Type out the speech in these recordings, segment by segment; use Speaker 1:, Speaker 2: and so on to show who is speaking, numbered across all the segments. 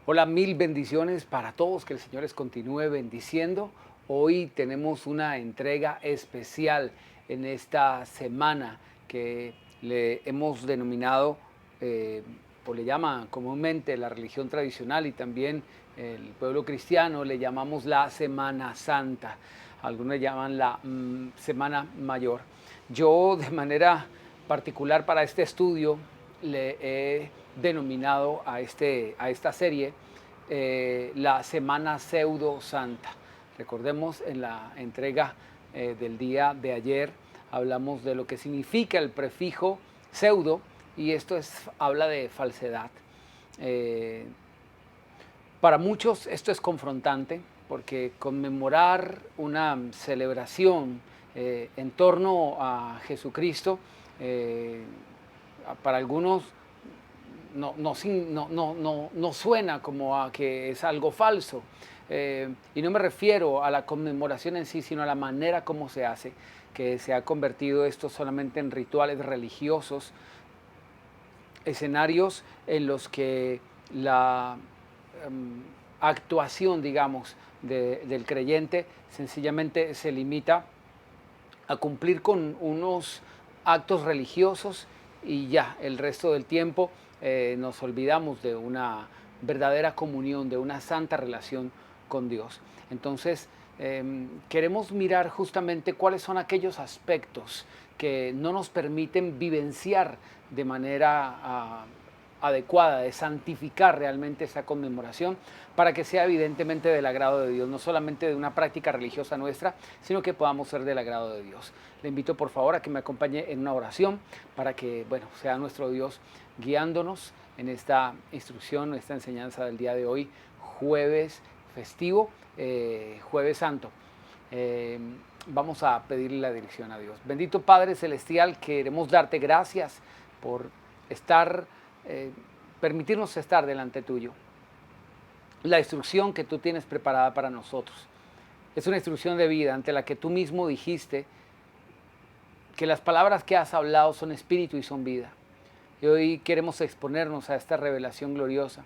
Speaker 1: Hola, mil bendiciones para todos, que el Señor les continúe bendiciendo. Hoy tenemos una entrega especial en esta semana que le hemos denominado, eh, o le llama comúnmente la religión tradicional y también el pueblo cristiano, le llamamos la Semana Santa. Algunos llaman la Semana Mayor. Yo de manera particular para este estudio le he denominado a esta serie la Semana Pseudo Santa. Recordemos en la entrega del día de ayer hablamos de lo que significa el prefijo pseudo y esto habla de falsedad. Eh, para muchos esto es confrontante porque conmemorar una celebración en torno a Jesucristo, para algunos no suena como a que es algo falso. Y no me refiero a la conmemoración en sí, sino a la manera como se hace, que se ha convertido esto solamente en rituales religiosos, escenarios en los que la actuación, digamos, del creyente sencillamente se limita a cumplir con unos actos religiosos y ya, el resto del tiempo nos olvidamos de una verdadera comunión, de una santa relación con Dios. Entonces, queremos mirar justamente cuáles son aquellos aspectos que no nos permiten vivenciar de manera adecuada, de santificar realmente esa conmemoración para que sea evidentemente del agrado de Dios, no solamente de una práctica religiosa nuestra, sino que podamos ser del agrado de Dios. Le invito por favor a que me acompañe en una oración para que, bueno, sea nuestro Dios guiándonos en esta instrucción, esta enseñanza del día de hoy, jueves festivo, jueves santo. Vamos a pedirle la dirección a Dios. Bendito Padre Celestial, queremos darte gracias por permitirnos estar delante tuyo. La instrucción que tú tienes preparada para nosotros es una instrucción de vida ante la que tú mismo dijiste que las palabras que has hablado son espíritu y son vida. Y hoy queremos exponernos a esta revelación gloriosa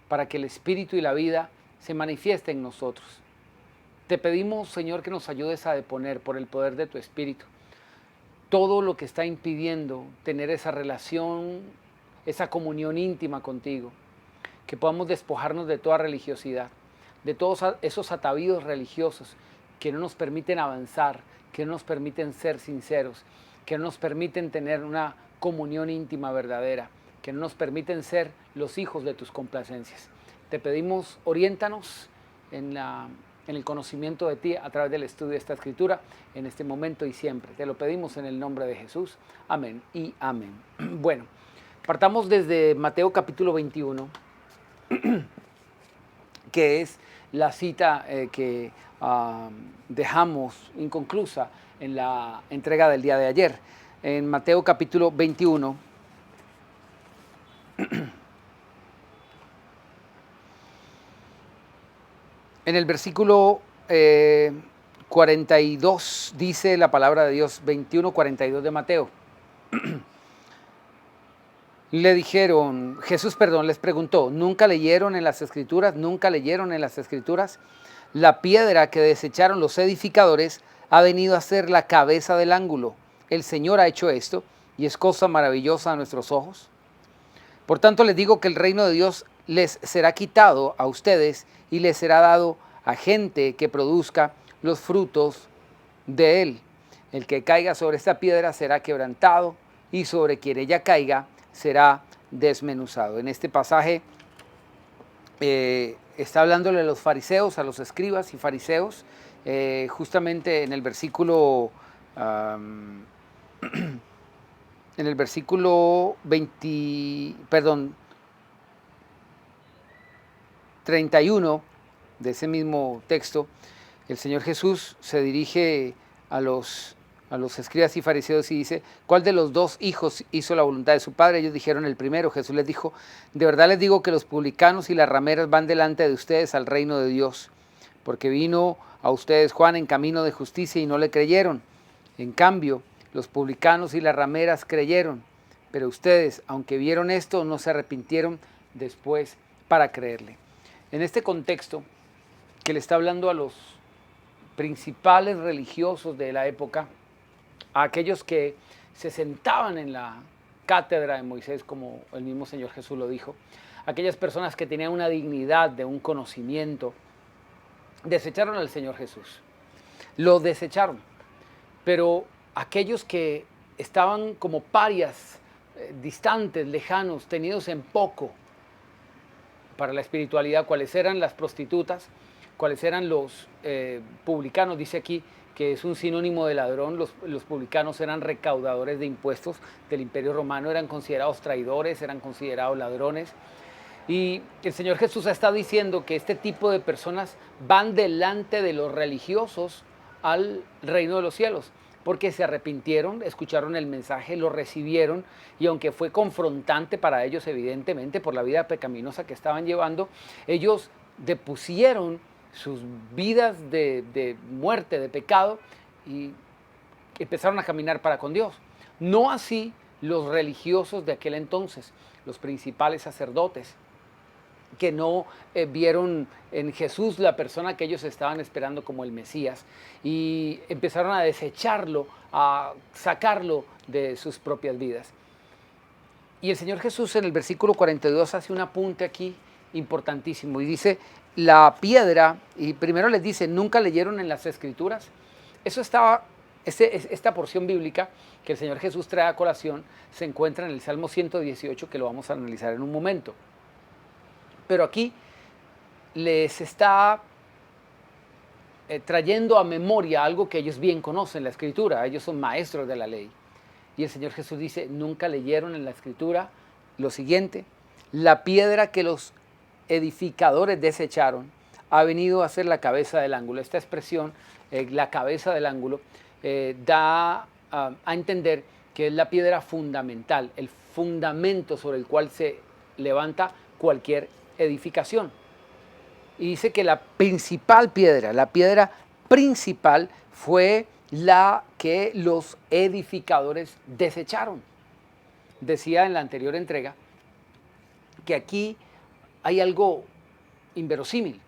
Speaker 1: para que el espíritu y la vida se manifiesten en nosotros. Te pedimos, Señor, que nos ayudes a deponer por el poder de tu espíritu todo lo que está impidiendo tener esa relación, esa comunión íntima contigo, que podamos despojarnos de toda religiosidad, de todos esos atavíos religiosos que no nos permiten avanzar, que no nos permiten ser sinceros, que no nos permiten tener una comunión íntima verdadera, que no nos permiten ser los hijos de tus complacencias. Te pedimos, oriéntanos en el conocimiento de ti a través del estudio de esta escritura en este momento y siempre. Te lo pedimos en el nombre de Jesús. Amén y amén. Bueno, partamos desde Mateo capítulo 21, que es la cita que dejamos inconclusa en la entrega del día de ayer. En Mateo capítulo 21, en el versículo 42 dice la palabra de Dios, 21:42 de Mateo. Le dijeron, les preguntó, ¿nunca leyeron en las Escrituras? ¿Nunca leyeron en las Escrituras? La piedra que desecharon los edificadores ha venido a ser la cabeza del ángulo. El Señor ha hecho esto y es cosa maravillosa a nuestros ojos. Por tanto les digo que el reino de Dios les será quitado a ustedes y les será dado a gente que produzca los frutos de él. El que caiga sobre esta piedra será quebrantado y sobre quien ella caiga será desmenuzado. En este pasaje está hablándole a los fariseos, a los escribas y fariseos, justamente en el versículo 31 de ese mismo texto, el Señor Jesús se dirige a los escribas y fariseos y dice, ¿cuál de los dos hijos hizo la voluntad de su padre? Ellos dijeron el primero. Jesús les dijo, de verdad les digo que los publicanos y las rameras van delante de ustedes al reino de Dios, porque vino a ustedes Juan en camino de justicia y no le creyeron. En cambio, los publicanos y las rameras creyeron, pero ustedes, aunque vieron esto, no se arrepintieron después para creerle. En este contexto que le está hablando a los principales religiosos de la época, a aquellos que se sentaban en la cátedra de Moisés, como el mismo Señor Jesús lo dijo, aquellas personas que tenían una dignidad, de un conocimiento, desecharon al Señor Jesús. Lo desecharon. Pero aquellos que estaban como parias, distantes, lejanos, tenidos en poco para la espiritualidad, cuáles eran las prostitutas, cuáles eran los publicanos, dice aquí que es un sinónimo de ladrón. Los publicanos eran recaudadores de impuestos del Imperio Romano, eran considerados traidores, eran considerados ladrones. Y el Señor Jesús está diciendo que este tipo de personas van delante de los religiosos al reino de los cielos, porque se arrepintieron, escucharon el mensaje, lo recibieron, y aunque fue confrontante para ellos, evidentemente, por la vida pecaminosa que estaban llevando, ellos depusieron sus vidas de muerte, de pecado, y empezaron a caminar para con Dios. No así los religiosos de aquel entonces, los principales sacerdotes, que no vieron en Jesús la persona que ellos estaban esperando como el Mesías, y empezaron a desecharlo, a sacarlo de sus propias vidas. Y el Señor Jesús en el versículo 42 hace un apunte aquí importantísimo y dice, la piedra, y primero les dice, ¿nunca leyeron en las Escrituras? Eso estaba, esta porción bíblica que el Señor Jesús trae a colación se encuentra en el Salmo 118, que lo vamos a analizar en un momento. Pero aquí les está trayendo a memoria algo que ellos bien conocen, la Escritura. Ellos son maestros de la ley. Y el Señor Jesús dice, ¿nunca leyeron en la Escritura lo siguiente? La piedra que los edificadores desecharon ha venido a ser la cabeza del ángulo. Esta expresión, la cabeza del ángulo, da a entender que es la piedra fundamental, el fundamento sobre el cual se levanta cualquier edificación. Y dice que la principal piedra, la piedra principal fue la que los edificadores desecharon. Decía en la anterior entrega que aquí hay algo inverosímil,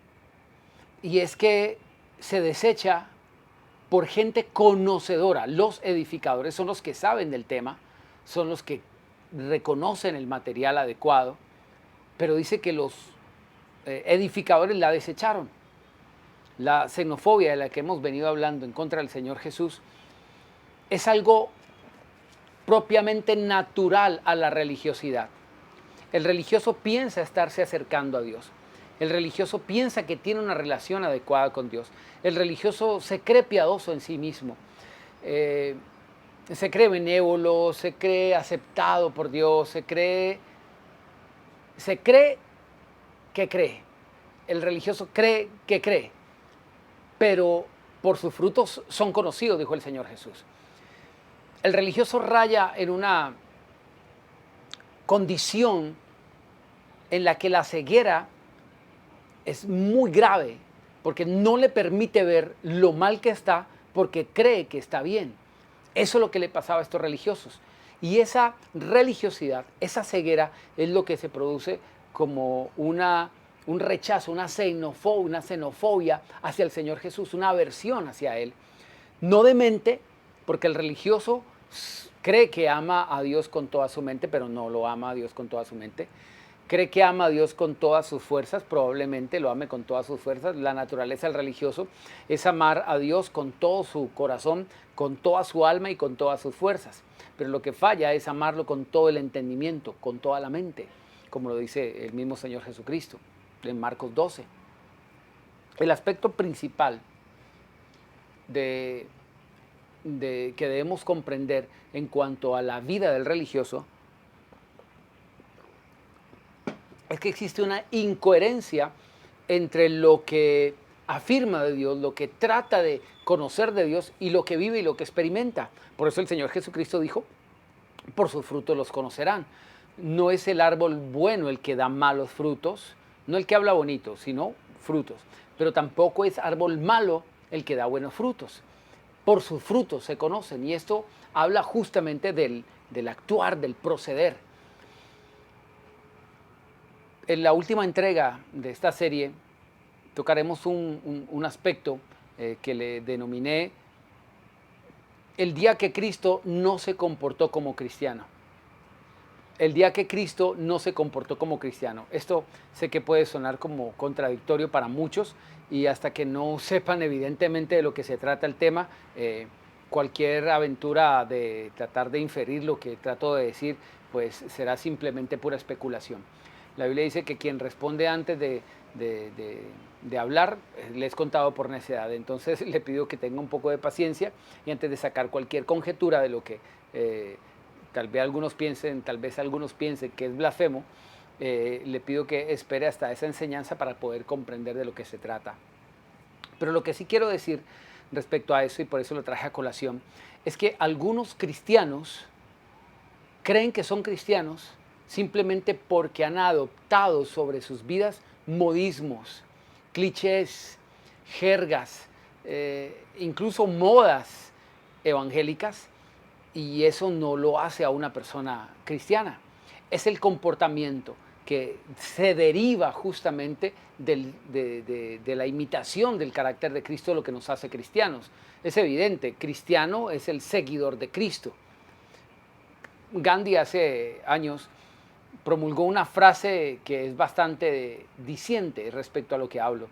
Speaker 1: y es que se desecha por gente conocedora. Los edificadores son los que saben del tema, son los que reconocen el material adecuado, pero dice que los edificadores la desecharon. La xenofobia de la que hemos venido hablando en contra del Señor Jesús es algo propiamente natural a la religiosidad. El religioso piensa estarse acercando a Dios. El religioso piensa que tiene una relación adecuada con Dios. El religioso se cree piadoso en sí mismo. Se cree benévolo, se cree aceptado por Dios, se cree que cree. El religioso cree que cree, pero por sus frutos son conocidos, dijo el Señor Jesús. El religioso raya en una condición en la que la ceguera es muy grave, porque no le permite ver lo mal que está, porque cree que está bien. Eso es lo que le pasaba a estos religiosos. Y esa religiosidad, esa ceguera, es lo que se produce como un rechazo, una xenofobia hacia el Señor Jesús, una aversión hacia Él. No de mente, porque el religioso cree que ama a Dios con toda su mente, pero no lo ama a Dios con toda su mente. Cree que ama a Dios con todas sus fuerzas, probablemente lo ame con todas sus fuerzas. La naturaleza del religioso es amar a Dios con todo su corazón, con toda su alma y con todas sus fuerzas. Pero lo que falla es amarlo con todo el entendimiento, con toda la mente, como lo dice el mismo Señor Jesucristo en Marcos 12. El aspecto principal que debemos comprender en cuanto a la vida del religioso es que existe una incoherencia entre lo que afirma de Dios, lo que trata de conocer de Dios, y lo que vive y lo que experimenta. Por eso el Señor Jesucristo dijo, por sus frutos los conocerán. No es el árbol bueno el que da malos frutos, no el que habla bonito, sino frutos. Pero tampoco es árbol malo el que da buenos frutos. Por sus frutos se conocen, y esto habla justamente del actuar, del proceder. En la última entrega de esta serie tocaremos un aspecto que le denominé el día que Cristo no se comportó como cristiano. El día que Cristo no se comportó como cristiano. Esto sé que puede sonar como contradictorio para muchos y hasta que no sepan evidentemente de lo que se trata el tema, cualquier aventura de tratar de inferir lo que trato de decir, pues será simplemente pura especulación. La Biblia dice que quien responde antes de hablar le es contado por necedad. Entonces le pido que tenga un poco de paciencia y antes de sacar cualquier conjetura de lo que tal vez algunos piensen que es blasfemo, le pido que espere hasta esa enseñanza para poder comprender de lo que se trata. Pero lo que sí quiero decir respecto a eso, y por eso lo traje a colación, es que algunos cristianos creen que son cristianos simplemente porque han adoptado sobre sus vidas modismos, clichés, jergas, incluso modas evangélicas, y eso no lo hace a una persona cristiana. Es el comportamiento que se deriva justamente de la imitación del carácter de Cristo, lo que nos hace cristianos. Es evidente, cristiano es el seguidor de Cristo. Gandhi hace años promulgó una frase que es bastante diciente respecto a lo que hablo.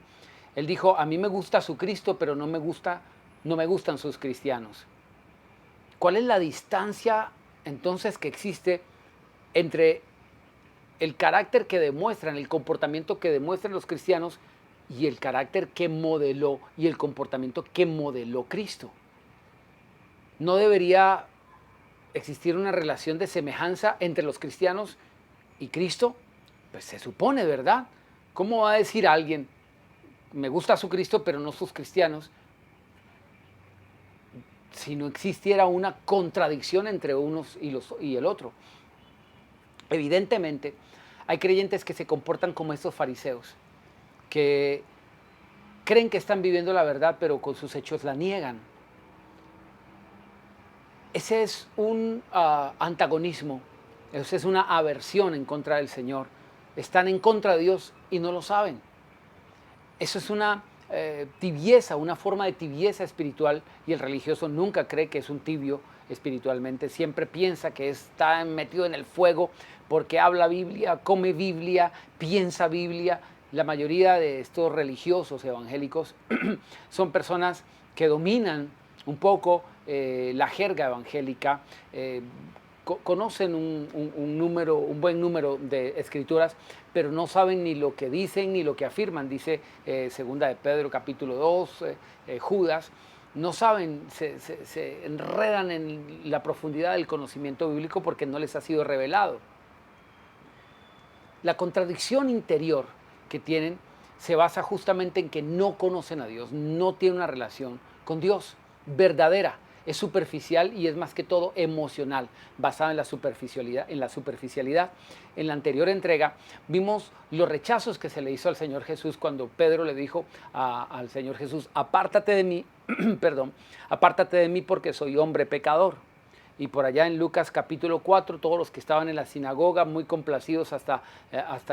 Speaker 1: Él dijo: a mí me gusta su Cristo, pero no me gustan sus cristianos. ¿Cuál es la distancia entonces que existe entre el carácter que demuestran, el comportamiento que demuestran los cristianos y el carácter que modeló y el comportamiento que modeló Cristo? ¿No debería existir una relación de semejanza entre los cristianos y Cristo? Pues se supone, ¿verdad? ¿Cómo va a decir alguien, me gusta su Cristo, pero no sus cristianos, si no existiera una contradicción entre unos y el otro? Evidentemente, hay creyentes que se comportan como estos fariseos, que creen que están viviendo la verdad, pero con sus hechos la niegan. Ese es un antagonismo, esa es una aversión en contra del Señor. Están en contra de Dios y no lo saben. Eso es una tibieza, una forma de tibieza espiritual, y el religioso nunca cree que es un tibio espiritualmente, siempre piensa que está metido en el fuego porque habla Biblia, come Biblia, piensa Biblia. La mayoría de estos religiosos evangélicos son personas que dominan un poco la jerga evangélica, conocen un buen número de escrituras, pero no saben ni lo que dicen ni lo que afirman. Dice segunda de Pedro capítulo 2, Judas, no saben, se enredan en la profundidad del conocimiento bíblico porque no les ha sido revelado. La contradicción interior que tienen se basa justamente en que no conocen a Dios, no tienen una relación con Dios verdadera. Es superficial y es más que todo emocional, basada en la superficialidad. En la anterior entrega vimos los rechazos que se le hizo al Señor Jesús cuando Pedro le dijo al Señor Jesús: apártate de mí, perdón, apártate de mí porque soy hombre pecador. Y por allá en Lucas capítulo 4, todos los que estaban en la sinagoga muy complacidos hasta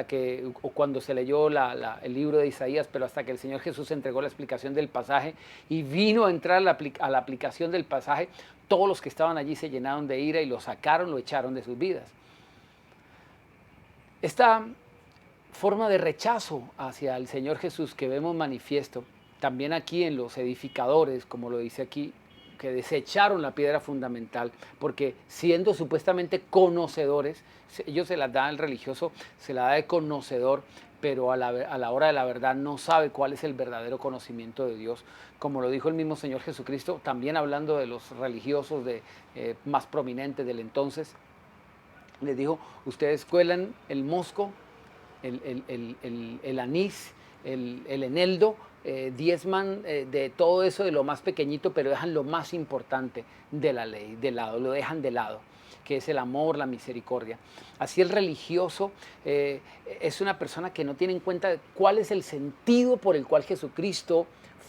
Speaker 1: que, o cuando se leyó el libro de Isaías, pero hasta que el Señor Jesús entregó la explicación del pasaje y vino a entrar a la aplicación del pasaje, todos los que estaban allí se llenaron de ira y lo sacaron, lo echaron de sus vidas. Esta forma de rechazo hacia el Señor Jesús que vemos manifiesto también aquí en los edificadores, como lo dice aquí, que desecharon la piedra fundamental, porque siendo supuestamente conocedores, ellos se las dan al religioso, se la da de conocedor, pero a la hora de la verdad no sabe cuál es el verdadero conocimiento de Dios. Como lo dijo el mismo Señor Jesucristo, también hablando de los religiosos más prominentes del entonces, les dijo: ustedes cuelan el mosco, el anís, el eneldo, diezman de todo eso, de lo más pequeñito, pero dejan lo más importante de la ley de lado, lo dejan de lado, que es el amor, la misericordia. Así el religioso es una persona que no tiene en cuenta cuál es el sentido por el cual Jesucristo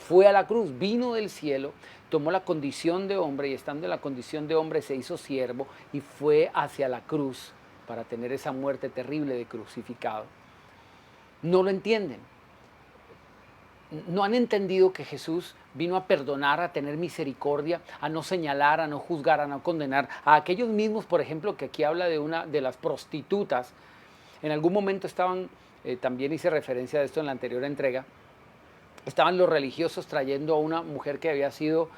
Speaker 1: fue a la cruz, vino del cielo, tomó la condición de hombre y estando en la condición de hombre se hizo siervo y fue hacia la cruz para tener esa muerte terrible de crucificado. No lo entienden. No han entendido que Jesús vino a perdonar, a tener misericordia, a no señalar, a no juzgar, a no condenar. A aquellos mismos, por ejemplo, que aquí habla de una de las prostitutas. En algún momento estaban, también hice referencia de esto en la anterior entrega, estaban los religiosos trayendo a una mujer que había sido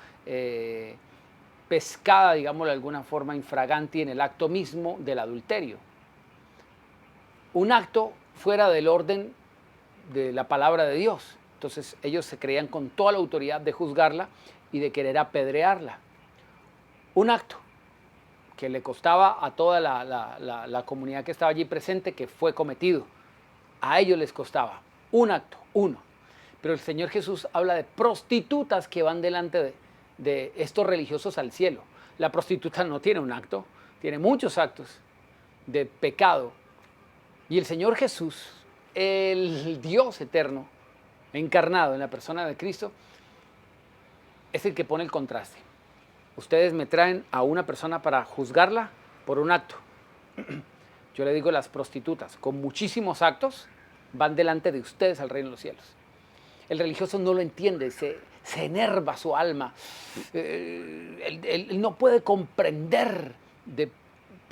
Speaker 1: pescada, digámoslo de alguna forma, infraganti en el acto mismo del adulterio. Un acto fuera del orden de la palabra de Dios. Entonces ellos se creían con toda la autoridad de juzgarla y de querer apedrearla. Un acto que le costaba a toda la comunidad que estaba allí presente, que fue cometido. A ellos les costaba un acto, uno. Pero el Señor Jesús habla de prostitutas que van delante de estos religiosos al cielo. La prostituta no tiene un acto, tiene muchos actos de pecado. Y el Señor Jesús, el Dios eterno, encarnado en la persona de Cristo, es el que pone el contraste. Ustedes me traen a una persona para juzgarla por un acto. Yo le digo, las prostitutas con muchísimos actos van delante de ustedes al reino de los cielos. El religioso no lo entiende, se enerva su alma. Él no puede comprender de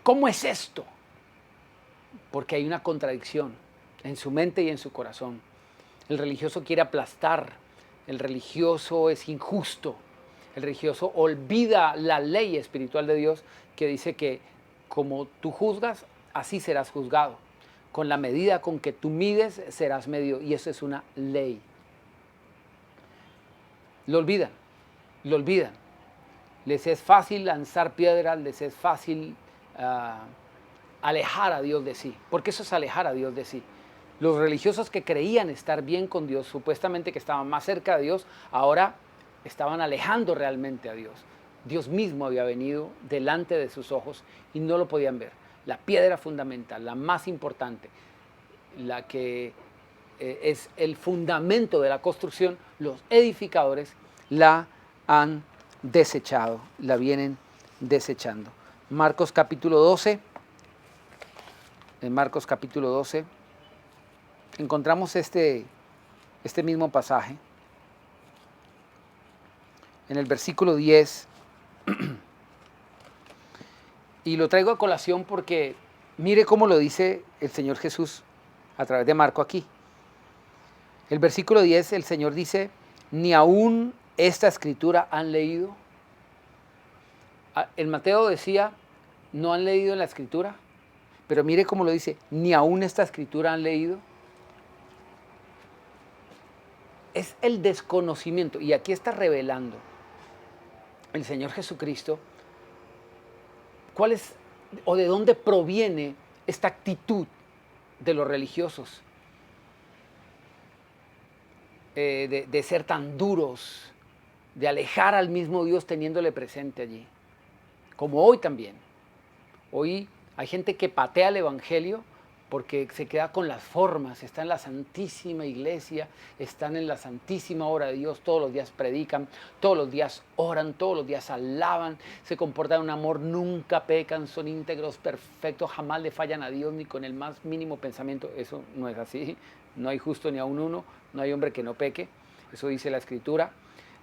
Speaker 1: cómo es esto, porque hay una contradicción en su mente y en su corazón. El religioso quiere aplastar, el religioso es injusto, el religioso olvida la ley espiritual de Dios que dice que como tú juzgas, así serás juzgado. Con la medida con que tú mides, serás medido, y eso es una ley. Lo olvidan, lo olvidan. Les es fácil lanzar piedras, les es fácil alejar a Dios de sí, porque eso es alejar a Dios de sí. Los religiosos que creían estar bien con Dios, supuestamente que estaban más cerca de Dios, ahora estaban alejando realmente a Dios. Dios mismo había venido delante de sus ojos y no lo podían ver. La piedra fundamental, la más importante, la que es el fundamento de la construcción, los edificadores la han desechado, la vienen desechando. Marcos capítulo 12, en Marcos capítulo 12, encontramos este mismo pasaje. En el versículo 10, y lo traigo a colación porque mire cómo lo dice el Señor Jesús a través de Marco aquí. El versículo 10, el Señor dice, ni aún esta escritura han leído. El Mateo decía, no han leído la escritura, pero mire cómo lo dice, ni aún esta escritura han leído. Es el desconocimiento, y aquí está revelando el Señor Jesucristo cuál es o de dónde proviene esta actitud de los religiosos, de ser tan duros, de alejar al mismo Dios teniéndole presente allí, como hoy también. Hoy hay gente que patea el evangelio porque se queda con las formas, está en la Santísima Iglesia, están en la Santísima Hora de Dios, todos los días predican, todos los días oran, todos los días alaban, se comportan en amor, nunca pecan, son íntegros, perfectos, jamás le fallan a Dios ni con el más mínimo pensamiento. Eso no es así, no hay justo ni aun uno, no hay hombre que no peque, eso dice la Escritura.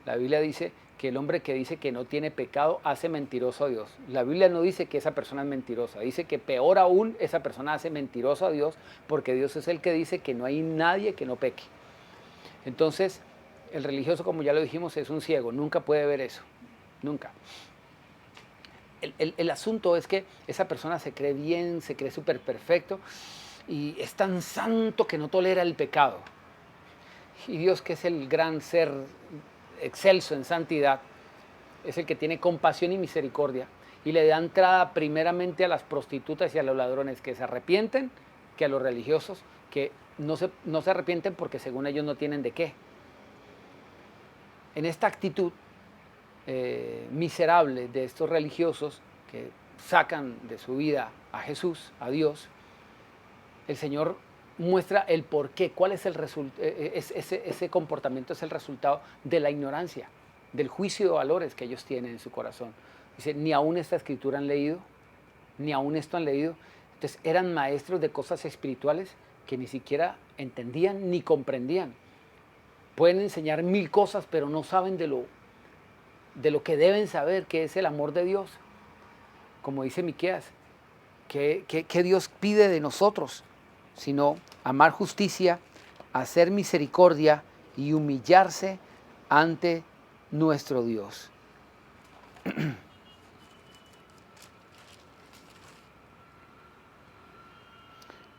Speaker 1: La Biblia dice que el hombre que dice que no tiene pecado hace mentiroso a Dios. La Biblia no dice que esa persona es mentirosa, dice que peor aún esa persona hace mentiroso a Dios, porque Dios es el que dice que no hay nadie que no peque. Entonces, el religioso, como ya lo dijimos, es un ciego, nunca puede ver eso, nunca. El asunto es que esa persona se cree bien, se cree súper perfecto y es tan santo que no tolera el pecado. Y Dios, que es el gran ser excelso en santidad, es el que tiene compasión y misericordia y le da entrada primeramente a las prostitutas y a los ladrones que se arrepienten, que a los religiosos que no se arrepienten porque según ellos no tienen de qué. En esta actitud miserable de estos religiosos que sacan de su vida a Jesús, a Dios, el Señor muestra el por qué, cuál es el resultado. Ese comportamiento es el resultado de la ignorancia, del juicio de valores que ellos tienen en su corazón. Dice, ni aún esta escritura han leído, ni aún esto han leído. Entonces eran maestros de cosas espirituales, que ni siquiera entendían ni comprendían. Pueden enseñar 1000 cosas, pero no saben de lo que deben saber, que es el amor de Dios. Como dice Miqueas, ¿qué Dios pide de nosotros? Sino amar justicia, hacer misericordia y humillarse ante nuestro Dios.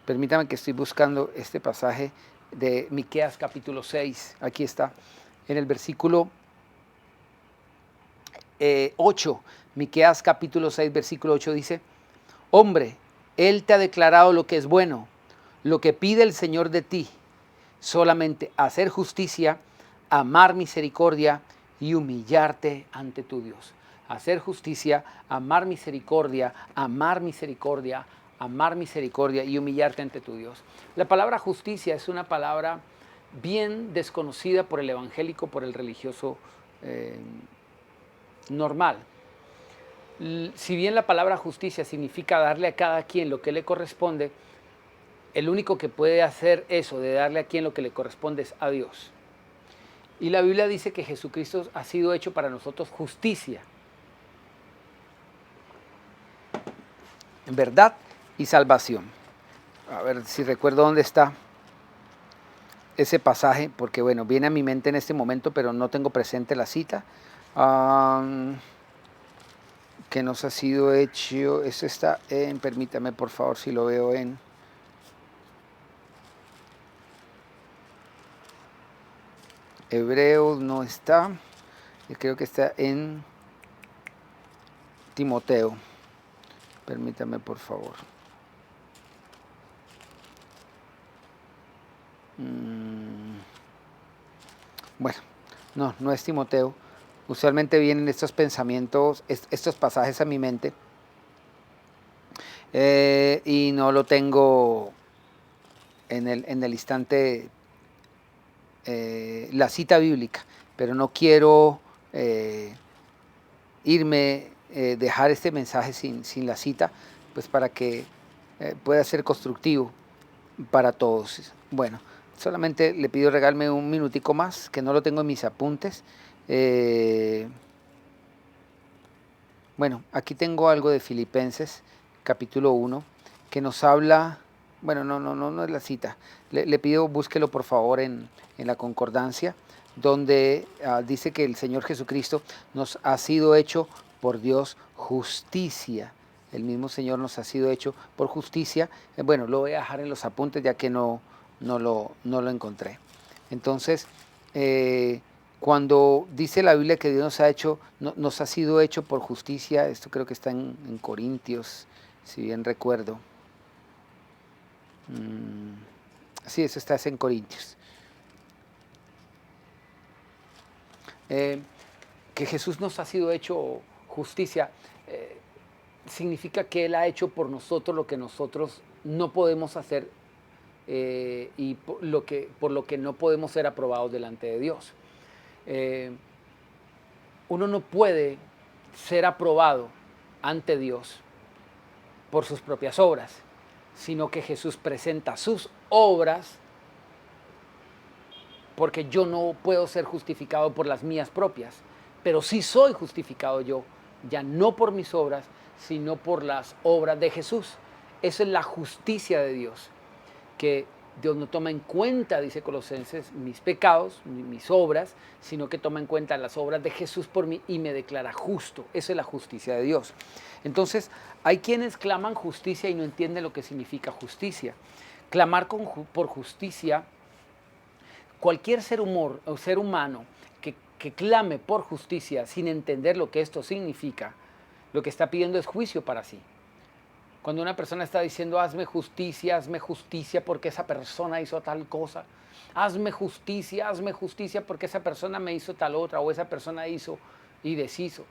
Speaker 1: Permítame que estoy buscando este pasaje de Miqueas capítulo 6. Aquí está, en el versículo 8. Miqueas capítulo 6, versículo 8 dice: hombre, Él te ha declarado lo que es bueno, lo que pide el Señor de ti, solamente hacer justicia, amar misericordia y humillarte ante tu Dios. Hacer justicia, amar misericordia, amar misericordia, amar misericordia y humillarte ante tu Dios. La palabra justicia es una palabra bien desconocida por el evangélico, por el religioso normal. Si bien la palabra justicia significa darle a cada quien lo que le corresponde, el único que puede hacer eso, de darle a quien lo que le corresponde, es a Dios. Y la Biblia dice que Jesucristo ha sido hecho para nosotros justicia, verdad y salvación. A ver si recuerdo dónde está ese pasaje, porque bueno, viene a mi mente en este momento, pero no tengo presente la cita. Que nos ha sido hecho, eso está en, permítame por favor si lo veo en Hebreos, no está, creo que está en Timoteo, permítame por favor. Bueno, no es Timoteo. Usualmente vienen estos pensamientos, estos pasajes a mi mente y no lo tengo en el instante la cita bíblica, pero no quiero dejar este mensaje sin la cita, pues para que pueda ser constructivo para todos. Bueno, solamente le pido regálame un minutico más, que no lo tengo en mis apuntes. Bueno, aquí tengo algo de Filipenses, capítulo 1, que nos habla, bueno, no es la cita. Le pido, búsquelo por favor en la concordancia, donde dice que el Señor Jesucristo nos ha sido hecho por Dios justicia. El mismo Señor nos ha sido hecho por justicia. Bueno, lo voy a dejar en los apuntes ya que no lo encontré. Entonces, cuando dice la Biblia que Dios nos ha sido hecho por justicia, esto creo que está en Corintios, si bien recuerdo. Sí, eso está en Corintios. Que Jesús nos ha sido hecho justicia, significa que Él ha hecho por nosotros lo que nosotros no podemos hacer y por lo que no podemos ser aprobados delante de Dios. Uno no puede ser aprobado ante Dios por sus propias obras, sino que Jesús presenta sus obras, porque yo no puedo ser justificado por las mías propias, pero sí soy justificado yo, ya no por mis obras, sino por las obras de Jesús. Esa es la justicia de Dios, que Dios no toma en cuenta, dice Colosenses, mis pecados, mis obras, sino que toma en cuenta las obras de Jesús por mí y me declara justo. Esa es la justicia de Dios. Entonces, hay quienes claman justicia y no entienden lo que significa justicia. Clamar por justicia, cualquier ser humano que clame por justicia sin entender lo que esto significa, lo que está pidiendo es juicio para sí. Cuando una persona está diciendo hazme justicia porque esa persona hizo tal cosa, hazme justicia porque esa persona me hizo tal otra, o esa persona hizo y deshizo.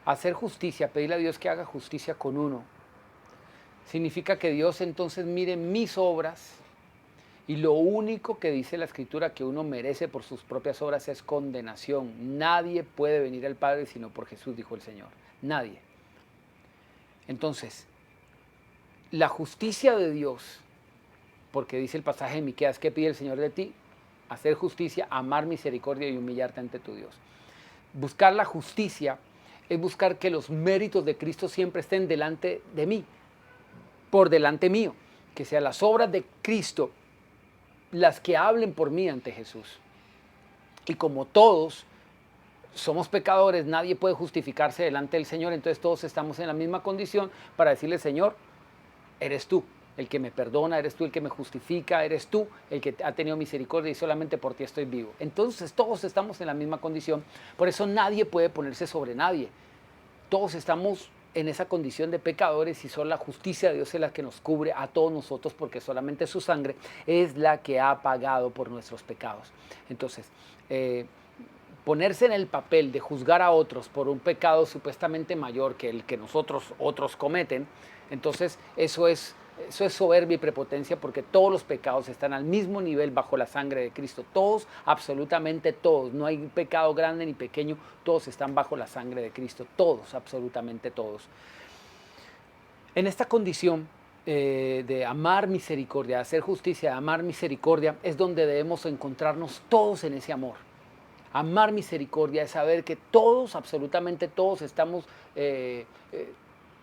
Speaker 1: Hacer justicia, pedirle a Dios que haga justicia con uno, significa que Dios entonces mire mis obras, y lo único que dice la Escritura que uno merece por sus propias obras es condenación. Nadie puede venir al Padre sino por Jesús, dijo el Señor. Nadie. Entonces, la justicia de Dios porque dice el pasaje de Miqueas, ¿qué pide el Señor de ti? Hacer justicia, amar misericordia y humillarte ante tu Dios. Buscar la justicia es buscar que los méritos de Cristo siempre estén delante de mí, por delante mío, que sean las obras de Cristo las que hablen por mí ante Jesús. Y como todos somos pecadores, nadie puede justificarse delante del Señor, entonces todos estamos en la misma condición para decirle, Señor, eres tú el que me perdona, eres tú el que me justifica, eres tú el que ha tenido misericordia y solamente por ti estoy vivo. Entonces todos estamos en la misma condición, por eso nadie puede ponerse sobre nadie. Todos estamos en esa condición de pecadores y solo la justicia de Dios es la que nos cubre a todos nosotros, porque solamente su sangre es la que ha pagado por nuestros pecados. Entonces, ponerse en el papel de juzgar a otros por un pecado supuestamente mayor que el que nosotros otros cometen, entonces eso es soberbia y prepotencia, porque todos los pecados están al mismo nivel bajo la sangre de Cristo. Todos, absolutamente todos. No hay pecado grande ni pequeño. Todos están bajo la sangre de Cristo. Todos, absolutamente todos. En esta condición de amar misericordia, de hacer justicia, de amar misericordia, es donde debemos encontrarnos todos en ese amor. Amar misericordia es saber que todos, absolutamente todos, estamos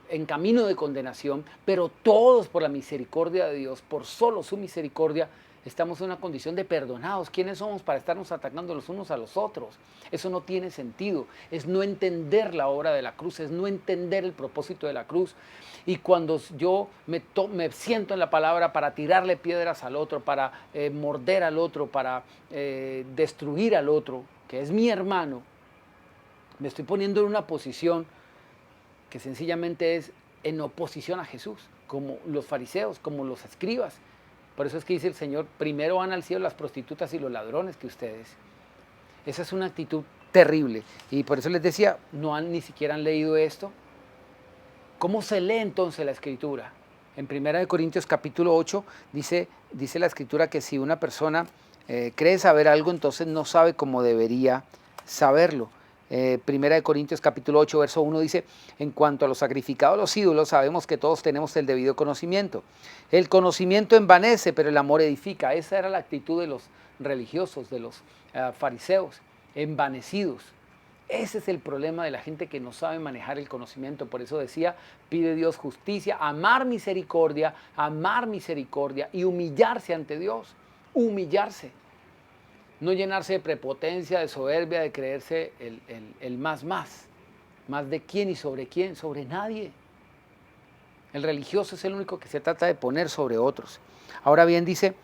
Speaker 1: en camino de condenación, pero todos por la misericordia de Dios, por solo su misericordia, estamos en una condición de perdonados. ¿Quiénes somos para estarnos atacando los unos a los otros? Eso no tiene sentido. Es no entender la obra de la cruz, es no entender el propósito de la cruz. Y cuando yo me siento en la palabra para tirarle piedras al otro, para morder al otro, para destruir al otro, que es mi hermano, me estoy poniendo en una posición que sencillamente es en oposición a Jesús, como los fariseos, como los escribas. Por eso es que dice el Señor, primero van al cielo las prostitutas y los ladrones que ustedes. Esa es una actitud terrible. Y por eso les decía, ni siquiera han leído esto. ¿Cómo se lee entonces la Escritura? En 1 Corintios capítulo 8 dice la Escritura que si una persona cree saber algo, entonces no sabe cómo debería saberlo. 1 Corintios capítulo 8 verso 1 dice, en cuanto a los sacrificados a los ídolos, sabemos que todos tenemos el debido conocimiento. El conocimiento envanece, pero el amor edifica. Esa era la actitud de los religiosos, de los fariseos, envanecidos. Ese es el problema de la gente que no sabe manejar el conocimiento. Por eso decía, pide Dios justicia, amar misericordia y humillarse ante Dios. Humillarse. No llenarse de prepotencia, de soberbia, de creerse el más. ¿Más de quién y sobre quién? Sobre nadie. El religioso es el único que se trata de poner sobre otros. Ahora bien, dice,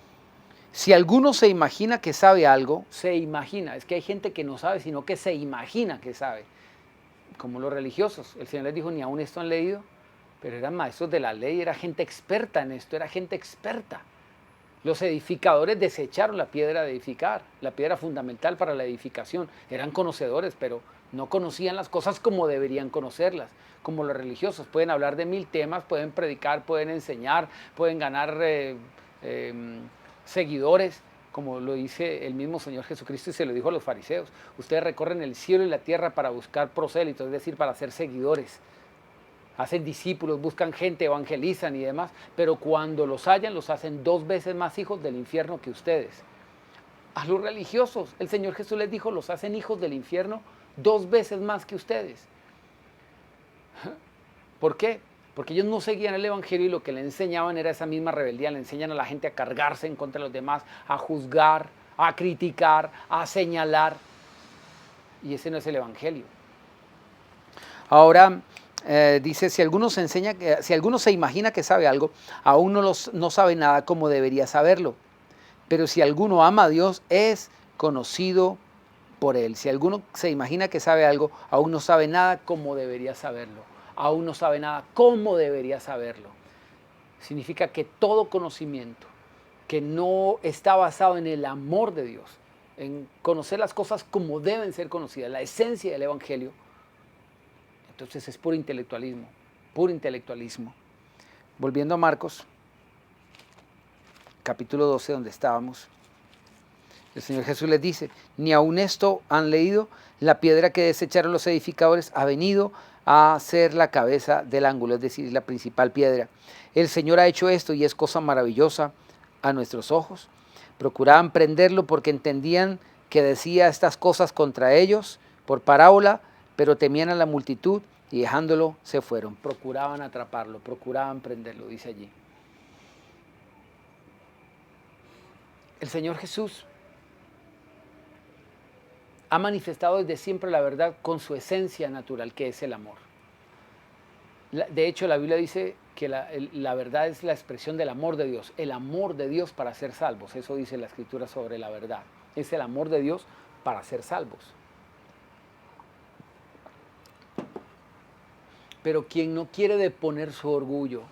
Speaker 1: si alguno se imagina que sabe algo, se imagina. Es que hay gente que no sabe, sino que se imagina que sabe. Como los religiosos. El Señor les dijo, ni aún esto han leído, pero eran maestros de la ley, era gente experta en esto, era gente experta. Los edificadores desecharon la piedra de edificar, la piedra fundamental para la edificación. Eran conocedores, pero no conocían las cosas como deberían conocerlas. Como los religiosos, pueden hablar de 1000 temas, pueden predicar, pueden enseñar, pueden ganar seguidores, como lo dice el mismo Señor Jesucristo y se lo dijo a los fariseos. Ustedes recorren el cielo y la tierra para buscar prosélitos, es decir, para ser seguidores. Hacen discípulos, buscan gente, evangelizan y demás, pero cuando los hallan, los hacen 2 veces más hijos del infierno que ustedes. A los religiosos, el Señor Jesús les dijo, los hacen hijos del infierno 2 veces más que ustedes. ¿Por qué? Porque ellos no seguían el evangelio y lo que le enseñaban era esa misma rebeldía. Le enseñan a la gente a cargarse en contra de los demás, a juzgar, a criticar, a señalar. Y ese no es el evangelio. Ahora, dice, si alguno se imagina que sabe algo, aún no sabe nada como debería saberlo. Pero si alguno ama a Dios, es conocido por Él. Si alguno se imagina que sabe algo, aún no sabe nada como debería saberlo. Aún no sabe nada como debería saberlo. Significa que todo conocimiento que no está basado en el amor de Dios, en conocer las cosas como deben ser conocidas, la esencia del evangelio, entonces es puro intelectualismo, puro intelectualismo. Volviendo a Marcos, capítulo 12, donde estábamos, el Señor Jesús les dice, ni aun esto han leído, la piedra que desecharon los edificadores ha venido a ser la cabeza del ángulo, es decir, la principal piedra. El Señor ha hecho esto y es cosa maravillosa a nuestros ojos. Procuraban prenderlo porque entendían que decía estas cosas contra ellos por parábola, pero temían a la multitud y dejándolo se fueron. Procuraban atraparlo, procuraban prenderlo, dice allí. El Señor Jesús ha manifestado desde siempre la verdad con su esencia natural, que es el amor. De hecho, la Biblia dice que la verdad es la expresión del amor de Dios, el amor de Dios para ser salvos. Eso dice la Escritura sobre la verdad. Es el amor de Dios para ser salvos. Pero quien no quiere deponer su orgullo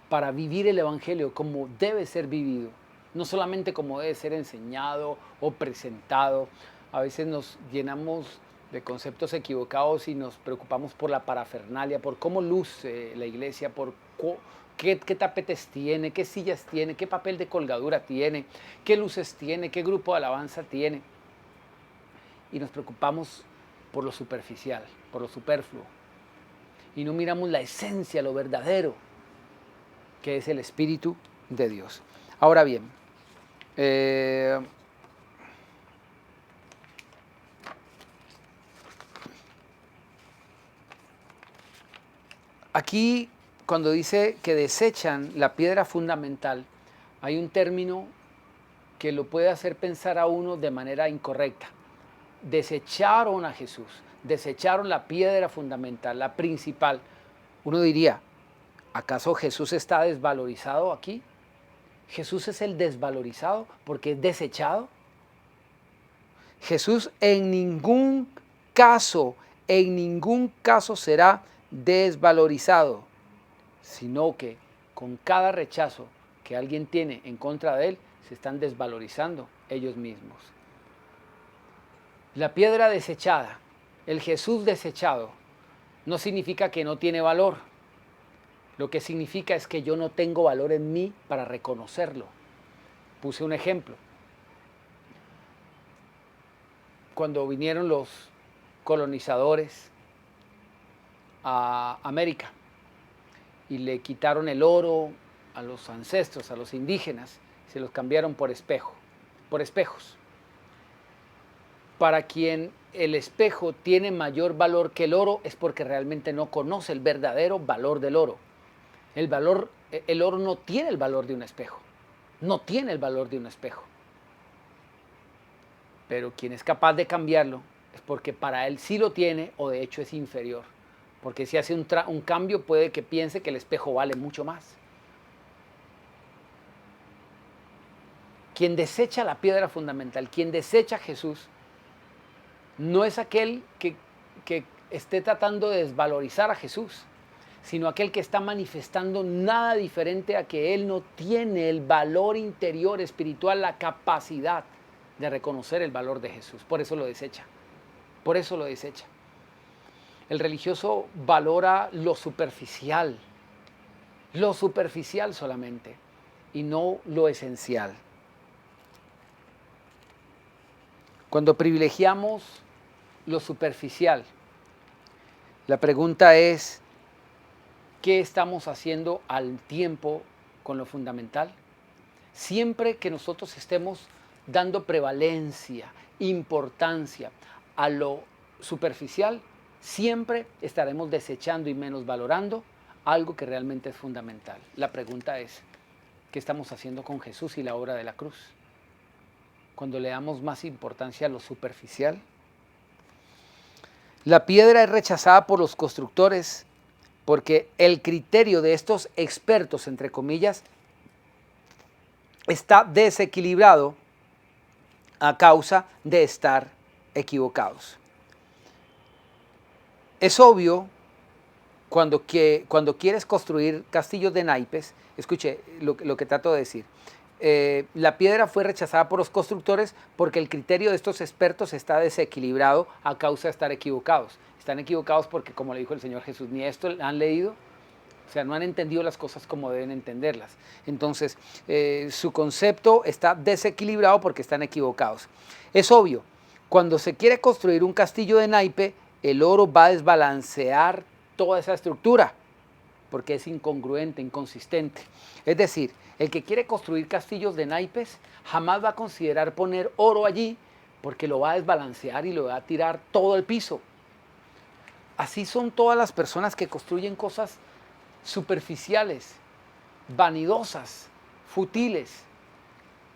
Speaker 1: para vivir el Evangelio como debe ser vivido, no solamente como debe ser enseñado o presentado, a veces nos llenamos de conceptos equivocados y nos preocupamos por la parafernalia, por cómo luce la iglesia, por qué tapetes tiene, qué sillas tiene, qué papel de colgadura tiene, qué luces tiene, qué grupo de alabanza tiene. Y nos preocupamos por lo superficial, por lo superfluo. Y no miramos la esencia, lo verdadero, que es el Espíritu de Dios. Ahora bien, aquí cuando dice que desechan la piedra fundamental, hay un término que lo puede hacer pensar a uno de manera incorrecta. Desecharon a Jesús, desecharon la piedra fundamental, la principal. Uno diría, ¿acaso Jesús está desvalorizado aquí? ¿Jesús es el desvalorizado porque es desechado? Jesús en ningún caso será desvalorizado, sino que con cada rechazo que alguien tiene en contra de él, se están desvalorizando ellos mismos. La piedra desechada, el Jesús desechado, no significa que no tiene valor. Lo que significa es que yo no tengo valor en mí para reconocerlo. Puse un ejemplo. Cuando vinieron los colonizadores a América y le quitaron el oro a los ancestros, a los indígenas, se los cambiaron por espejos. Para quien el espejo tiene mayor valor que el oro es porque realmente no conoce el verdadero valor del oro. El oro no tiene el valor de un espejo, no tiene el valor de un espejo. Pero quien es capaz de cambiarlo es porque para él sí lo tiene o de hecho es inferior. Porque si hace un cambio puede que piense que el espejo vale mucho más. Quien desecha la piedra fundamental, quien desecha a Jesús, no es aquel que esté tratando de desvalorizar a Jesús, sino aquel que está manifestando nada diferente a que él no tiene el valor interior espiritual, la capacidad de reconocer el valor de Jesús. Por eso lo desecha. Por eso lo desecha. El religioso valora lo superficial solamente, y no lo esencial. Cuando privilegiamos lo superficial, la pregunta es, ¿qué estamos haciendo al tiempo con lo fundamental? Siempre que nosotros estemos dando prevalencia, importancia a lo superficial, siempre estaremos desechando y menosvalorando algo que realmente es fundamental. La pregunta es, ¿qué estamos haciendo con Jesús y la obra de la cruz? Cuando le damos más importancia a lo superficial. La piedra es rechazada por los constructores porque el criterio de estos expertos, entre comillas, está desequilibrado a causa de estar equivocados. Es obvio cuando quieres construir castillos de naipes, escuche lo que trato de decir. La piedra fue rechazada por los constructores porque el criterio de estos expertos está desequilibrado a causa de estar equivocados. Están equivocados porque, como le dijo el Señor Jesús, ni esto han leído, o sea, no han entendido las cosas como deben entenderlas. Entonces, su concepto está desequilibrado porque están equivocados. Es obvio, cuando se quiere construir un castillo de naipe, el oro va a desbalancear toda esa estructura. porque es incongruente, inconsistente. Es decir, el que quiere construir castillos de naipes jamás va a considerar poner oro allí, porque lo va a desbalancear y lo va a tirar todo al piso. Así son todas las personas que construyen cosas superficiales, vanidosas, futiles,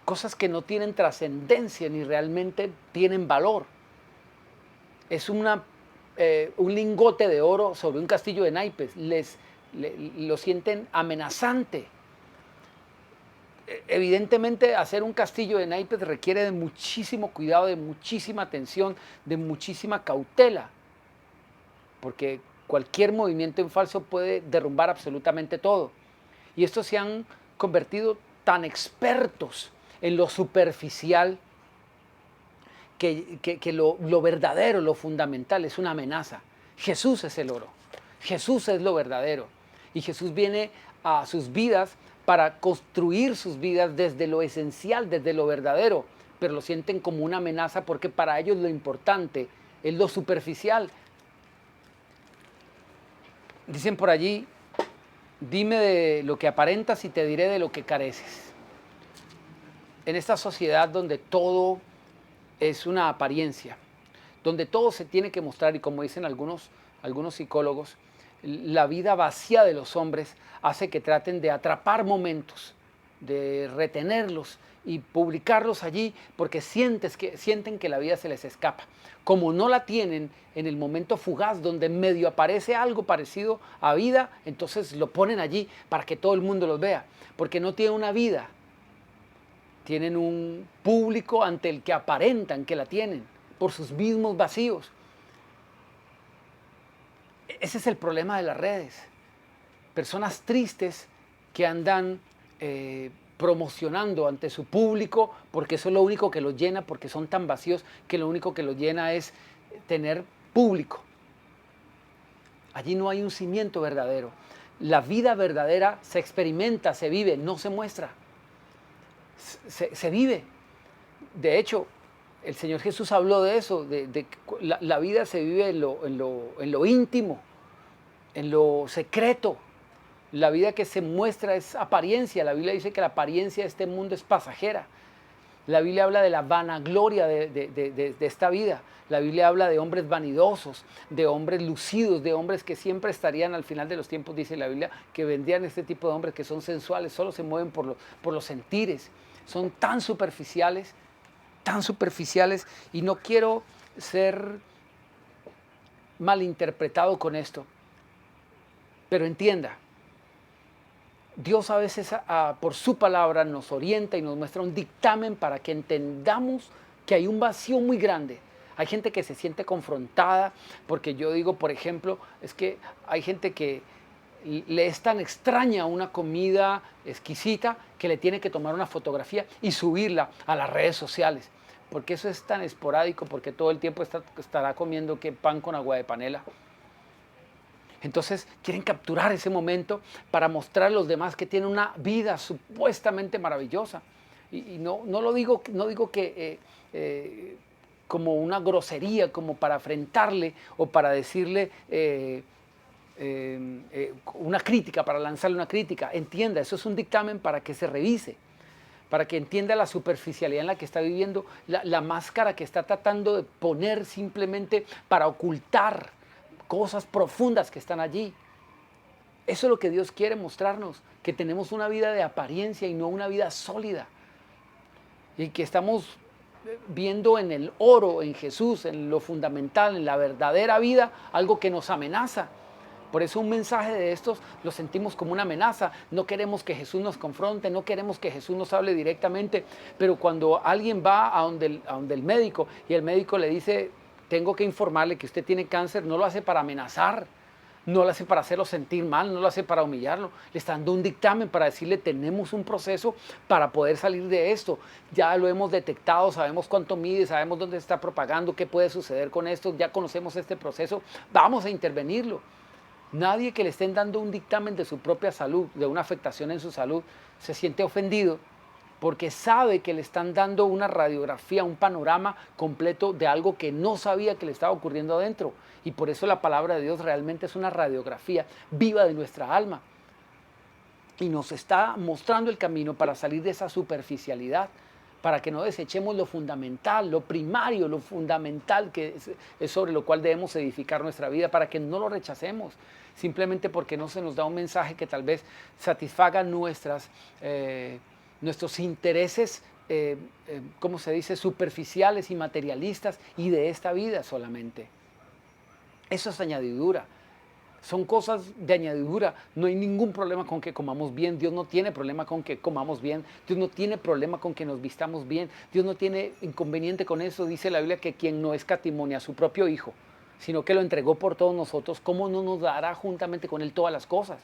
Speaker 1: cosas que no tienen trascendencia ni realmente tienen valor. Es un lingote de oro sobre un castillo de naipes, lo sienten amenazante. Evidentemente hacer un castillo de naipes requiere de muchísimo cuidado, de muchísima atención, de muchísima cautela, porque cualquier movimiento en falso puede derrumbar absolutamente todo. Y estos se han convertido tan expertos en lo superficial que lo verdadero, lo fundamental es una amenaza. Jesús es el oro, Jesús es lo verdadero. Y Jesús viene a sus vidas para construir sus vidas desde lo esencial, desde lo verdadero, pero lo sienten como una amenaza porque para ellos lo importante es lo superficial. Dicen por allí, dime de lo que aparentas y te diré de lo que careces. En esta sociedad donde todo es una apariencia, donde todo se tiene que mostrar y como dicen algunos psicólogos, la vida vacía de los hombres hace que traten de atrapar momentos, de retenerlos y publicarlos allí porque sienten que la vida se les escapa. Como no la tienen en el momento fugaz donde medio aparece algo parecido a vida, entonces lo ponen allí para que todo el mundo los vea, porque no tienen una vida. Tienen un público ante el que aparentan que la tienen por sus mismos vacíos. Ese es el problema de las redes. Personas tristes que andan promocionando ante su público porque eso es lo único que los llena, porque son tan vacíos que lo único que los llena es tener público. Allí no hay un cimiento verdadero. La vida verdadera se experimenta, se vive, no se muestra. Se vive. De hecho, el Señor Jesús habló de eso, la vida se vive en lo íntimo, en lo secreto. La vida que se muestra es apariencia. La Biblia dice que la apariencia de este mundo es pasajera. La Biblia habla de la vanagloria de esta vida. La Biblia habla de hombres vanidosos, de hombres lucidos, de hombres que siempre estarían al final de los tiempos, dice la Biblia, que vendrían este tipo de hombres que son sensuales, solo se mueven por los sentires. Son tan superficiales y no quiero ser malinterpretado con esto. Pero entienda, Dios a veces por su palabra nos orienta y nos muestra un dictamen para que entendamos que hay un vacío muy grande. Hay gente que se siente confrontada porque yo digo, por ejemplo, es que hay gente que le es tan extraña una comida exquisita que le tiene que tomar una fotografía y subirla a las redes sociales. Porque eso es tan esporádico, porque todo el tiempo estará comiendo que pan con agua de panela. Entonces quieren capturar ese momento para mostrar a los demás que tienen una vida supuestamente maravillosa. Y no lo digo, que como una grosería, como para afrentarle o para decirle una crítica, para lanzarle una crítica. Entienda, eso es un dictamen para que se revise, para que entienda la superficialidad en la que está viviendo, la máscara que está tratando de poner simplemente para ocultar cosas profundas que están allí. Eso es lo que Dios quiere mostrarnos, que tenemos una vida de apariencia y no una vida sólida. Y que estamos viendo en el oro, en Jesús, en lo fundamental, en la verdadera vida, algo que nos amenaza. Por eso un mensaje de estos lo sentimos como una amenaza. No queremos que Jesús nos confronte, no queremos que Jesús nos hable directamente, pero cuando alguien va a donde el médico y el médico le dice, tengo que informarle que usted tiene cáncer, no lo hace para amenazar, no lo hace para hacerlo sentir mal, no lo hace para humillarlo. Le está dando un dictamen para decirle, tenemos un proceso para poder salir de esto. Ya lo hemos detectado, sabemos cuánto mide, sabemos dónde se está propagando, qué puede suceder con esto, ya conocemos este proceso, vamos a intervenirlo. Nadie que le estén dando un dictamen de su propia salud, de una afectación en su salud, se siente ofendido porque sabe que le están dando una radiografía, un panorama completo de algo que no sabía que le estaba ocurriendo adentro. Y por eso la palabra de Dios realmente es una radiografía viva de nuestra alma. Y nos está mostrando el camino para salir de esa superficialidad, para que no desechemos lo fundamental, lo primario, lo fundamental que es sobre lo cual debemos edificar nuestra vida, para que no lo rechacemos, simplemente porque no se nos da un mensaje que tal vez satisfaga nuestros intereses, ¿cómo se dice?, superficiales y materialistas y de esta vida solamente. Eso es añadidura. Son cosas de añadidura. No hay ningún problema con que comamos bien. Dios no tiene problema con que comamos bien. Dios no tiene problema con que nos vistamos bien. Dios no tiene inconveniente con eso. Dice la Biblia que quien no escatimó a su propio Hijo, sino que lo entregó por todos nosotros, ¿cómo no nos dará juntamente con Él todas las cosas?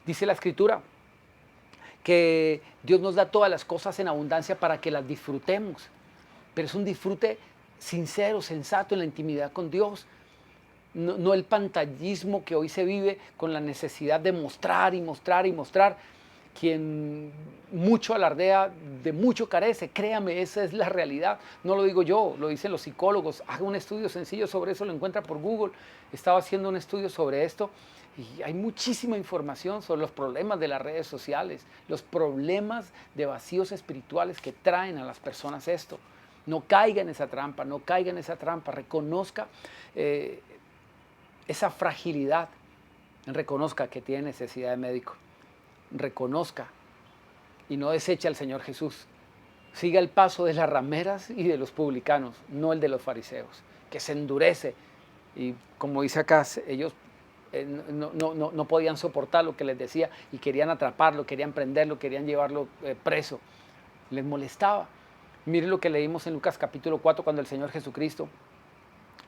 Speaker 1: Dice la Escritura que Dios nos da todas las cosas en abundancia para que las disfrutemos. Pero es un disfrute sincero, sensato en la intimidad con Dios. No el pantallismo que hoy se vive con la necesidad de mostrar y mostrar y mostrar. Quien mucho alardea, de mucho carece. Créame, esa es la realidad. No lo digo yo, lo dicen los psicólogos. Haga un estudio sencillo sobre eso, lo encuentra por Google. Estaba haciendo un estudio sobre esto y hay muchísima información sobre los problemas de las redes sociales, los problemas de vacíos espirituales que traen a las personas esto. No caiga en esa trampa, no caiga en esa trampa. Reconozca esa fragilidad, reconozca que tiene necesidad de médico, reconozca y no deseche al Señor Jesús. Siga el paso de las rameras y de los publicanos, no el de los fariseos, que se endurece y como dice acá, ellos no podían soportar lo que les decía y querían atraparlo, querían prenderlo, querían llevarlo preso, les molestaba. Miren lo que leímos en Lucas capítulo 4 cuando el Señor Jesucristo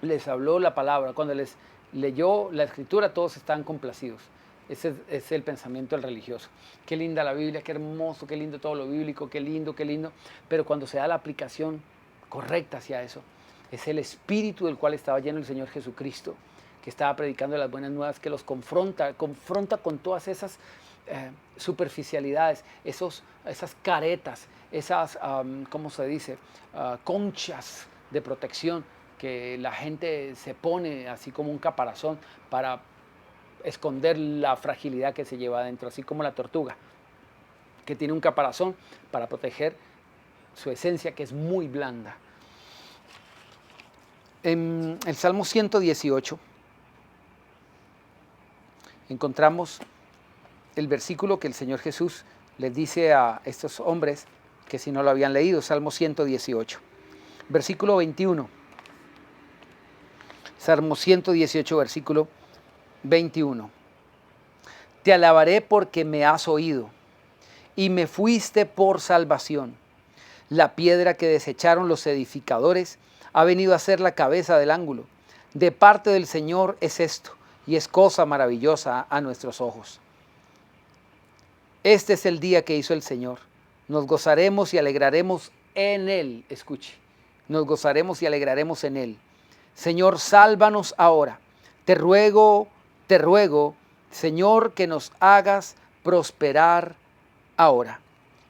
Speaker 1: les habló la palabra, cuando les leyó la Escritura, todos estaban complacidos. Ese es el pensamiento del religioso. Qué linda la Biblia, qué hermoso, qué lindo todo lo bíblico, qué lindo, qué lindo. Pero cuando se da la aplicación correcta hacia eso, es el espíritu del cual estaba lleno el Señor Jesucristo, que estaba predicando las buenas nuevas, que los confronta con todas esas superficialidades, esas caretas, esas, ¿cómo se dice?, conchas de protección que la gente se pone así como un caparazón para esconder la fragilidad que se lleva adentro, así como la tortuga, que tiene un caparazón para proteger su esencia, que es muy blanda. En el Salmo 118 encontramos el versículo que el Señor Jesús les dice a estos hombres que si no lo habían leído, Salmo 118, versículo 21. Salmo 118, versículo 21. Te alabaré porque me has oído y me fuiste por salvación. La piedra que desecharon los edificadores ha venido a ser la cabeza del ángulo. De parte del Señor es esto y es cosa maravillosa a nuestros ojos. Este es el día que hizo el Señor. Nos gozaremos y alegraremos en Él. Escuche, nos gozaremos y alegraremos en Él. Señor, sálvanos ahora. Te ruego, Señor, que nos hagas prosperar ahora.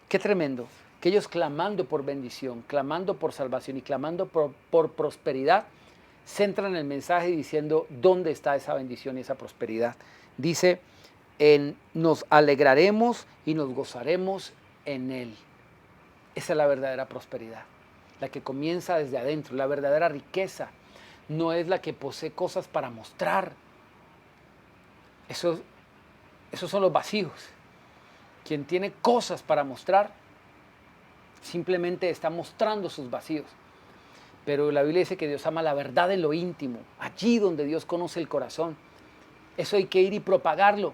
Speaker 1: Qué tremendo, que ellos clamando por bendición, clamando por salvación y clamando por prosperidad, centran el mensaje diciendo dónde está esa bendición y esa prosperidad. Dice, nos alegraremos y nos gozaremos en Él. Esa es la verdadera prosperidad, la que comienza desde adentro, la verdadera riqueza. No es la que posee cosas para mostrar. Esos son los vacíos. Quien tiene cosas para mostrar, simplemente está mostrando sus vacíos. Pero la Biblia dice que Dios ama la verdad en lo íntimo, allí donde Dios conoce el corazón. Eso hay que ir y propagarlo.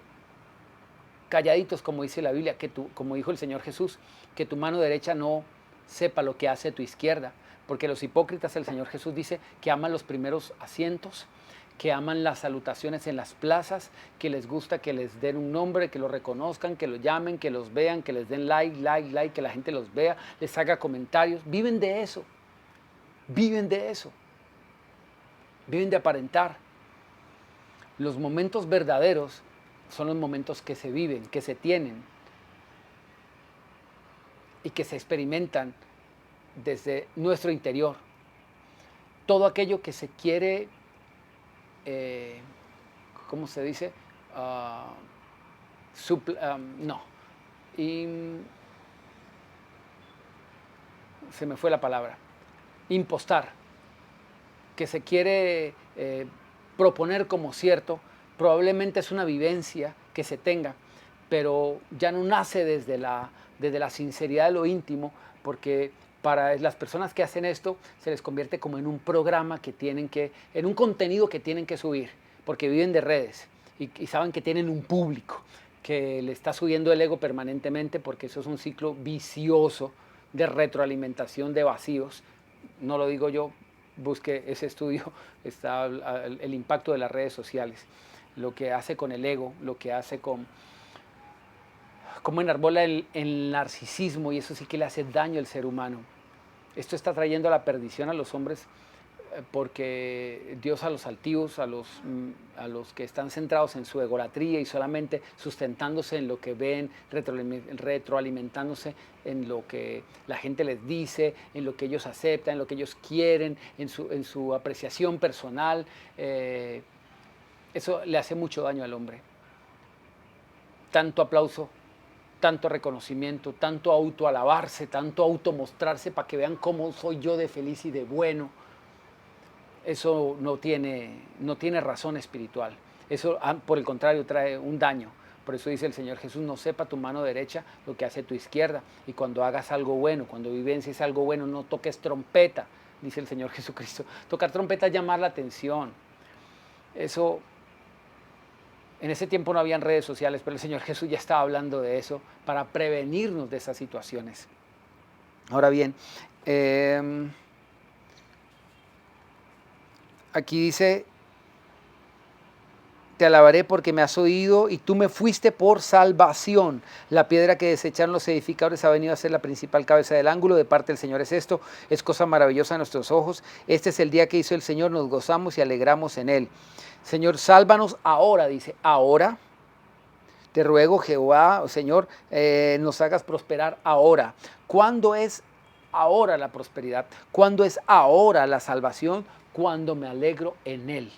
Speaker 1: Calladitos, como dice la Biblia, como dijo el Señor Jesús, que tu mano derecha no sepa lo que hace tu izquierda. Porque los hipócritas, el Señor Jesús dice que aman los primeros asientos, que aman las salutaciones en las plazas, que les gusta que les den un nombre, que los reconozcan, que los llamen, que los vean, que les den like, que la gente los vea, les haga comentarios. Viven de eso, viven de eso, viven de aparentar. Los momentos verdaderos son los momentos que se viven, que se tienen. y que se experimentan desde nuestro interior. Todo aquello que se quiere, ¿cómo se dice? No. Se me fue la palabra. Impostar, que se quiere proponer como cierto, probablemente es una vivencia que se tenga, pero ya no nace desde la sinceridad de lo íntimo, porque para las personas que hacen esto se les convierte como en un programa que tienen que, en un contenido que tienen que subir, porque viven de redes y saben que tienen un público que le está subiendo el ego permanentemente, porque eso es un ciclo vicioso de retroalimentación de vacíos. No lo digo yo, busque ese estudio, está el impacto de las redes sociales, lo que hace con el ego, lo que hace con cómo enarbola el narcisismo, y eso sí que le hace daño al ser humano. Esto está trayendo a la perdición a los hombres, porque Dios a los altivos, a los que están centrados en su egolatría y solamente sustentándose en lo que ven, retroalimentándose en lo que la gente les dice, en lo que ellos aceptan, en lo que ellos quieren, en su apreciación personal, eso le hace mucho daño al hombre. Tanto aplauso, tanto reconocimiento, tanto autoalabarse, tanto automostrarse para que vean cómo soy yo de feliz y de bueno. Eso no tiene razón espiritual. Eso, por el contrario, trae un daño. Por eso dice el Señor Jesús: no sepa tu mano derecha lo que hace tu izquierda. Y cuando hagas algo bueno, cuando vivencies algo bueno, no toques trompeta, dice el Señor Jesucristo. Tocar trompeta es llamar la atención. Eso, en ese tiempo no habían redes sociales, pero el Señor Jesús ya estaba hablando de eso para prevenirnos de esas situaciones. Ahora bien, aquí dice: te alabaré porque me has oído y tú me fuiste por salvación. La piedra que desecharon los edificadores ha venido a ser la principal cabeza del ángulo. De parte del Señor es esto, es cosa maravillosa a nuestros ojos. Este es el día que hizo el Señor, nos gozamos y alegramos en él. Señor, sálvanos ahora, dice, ahora. Te ruego, Jehová, Señor, nos hagas prosperar ahora. ¿Cuándo es ahora la prosperidad? ¿Cuándo es ahora la salvación? Cuando me alegro en él,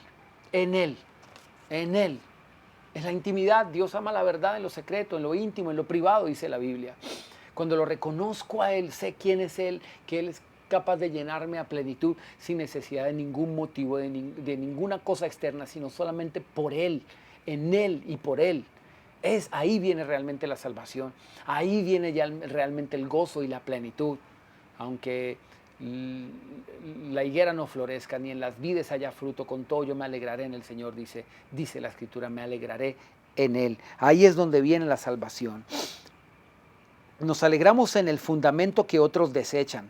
Speaker 1: en él. En él, en la intimidad. Dios ama la verdad en lo secreto, en lo íntimo, en lo privado, dice la Biblia. Cuando lo reconozco a él, sé quién es él, que él es capaz de llenarme a plenitud sin necesidad de ningún motivo, de ninguna cosa externa, sino solamente por él, en él y por él. Ahí viene realmente la salvación, ahí viene ya realmente el gozo y la plenitud. Aunque la higuera no florezca, ni en las vides haya fruto, con todo yo me alegraré en el Señor, dice la Escritura, me alegraré en él. Ahí es donde viene la salvación. Nos alegramos en el fundamento que otros desechan,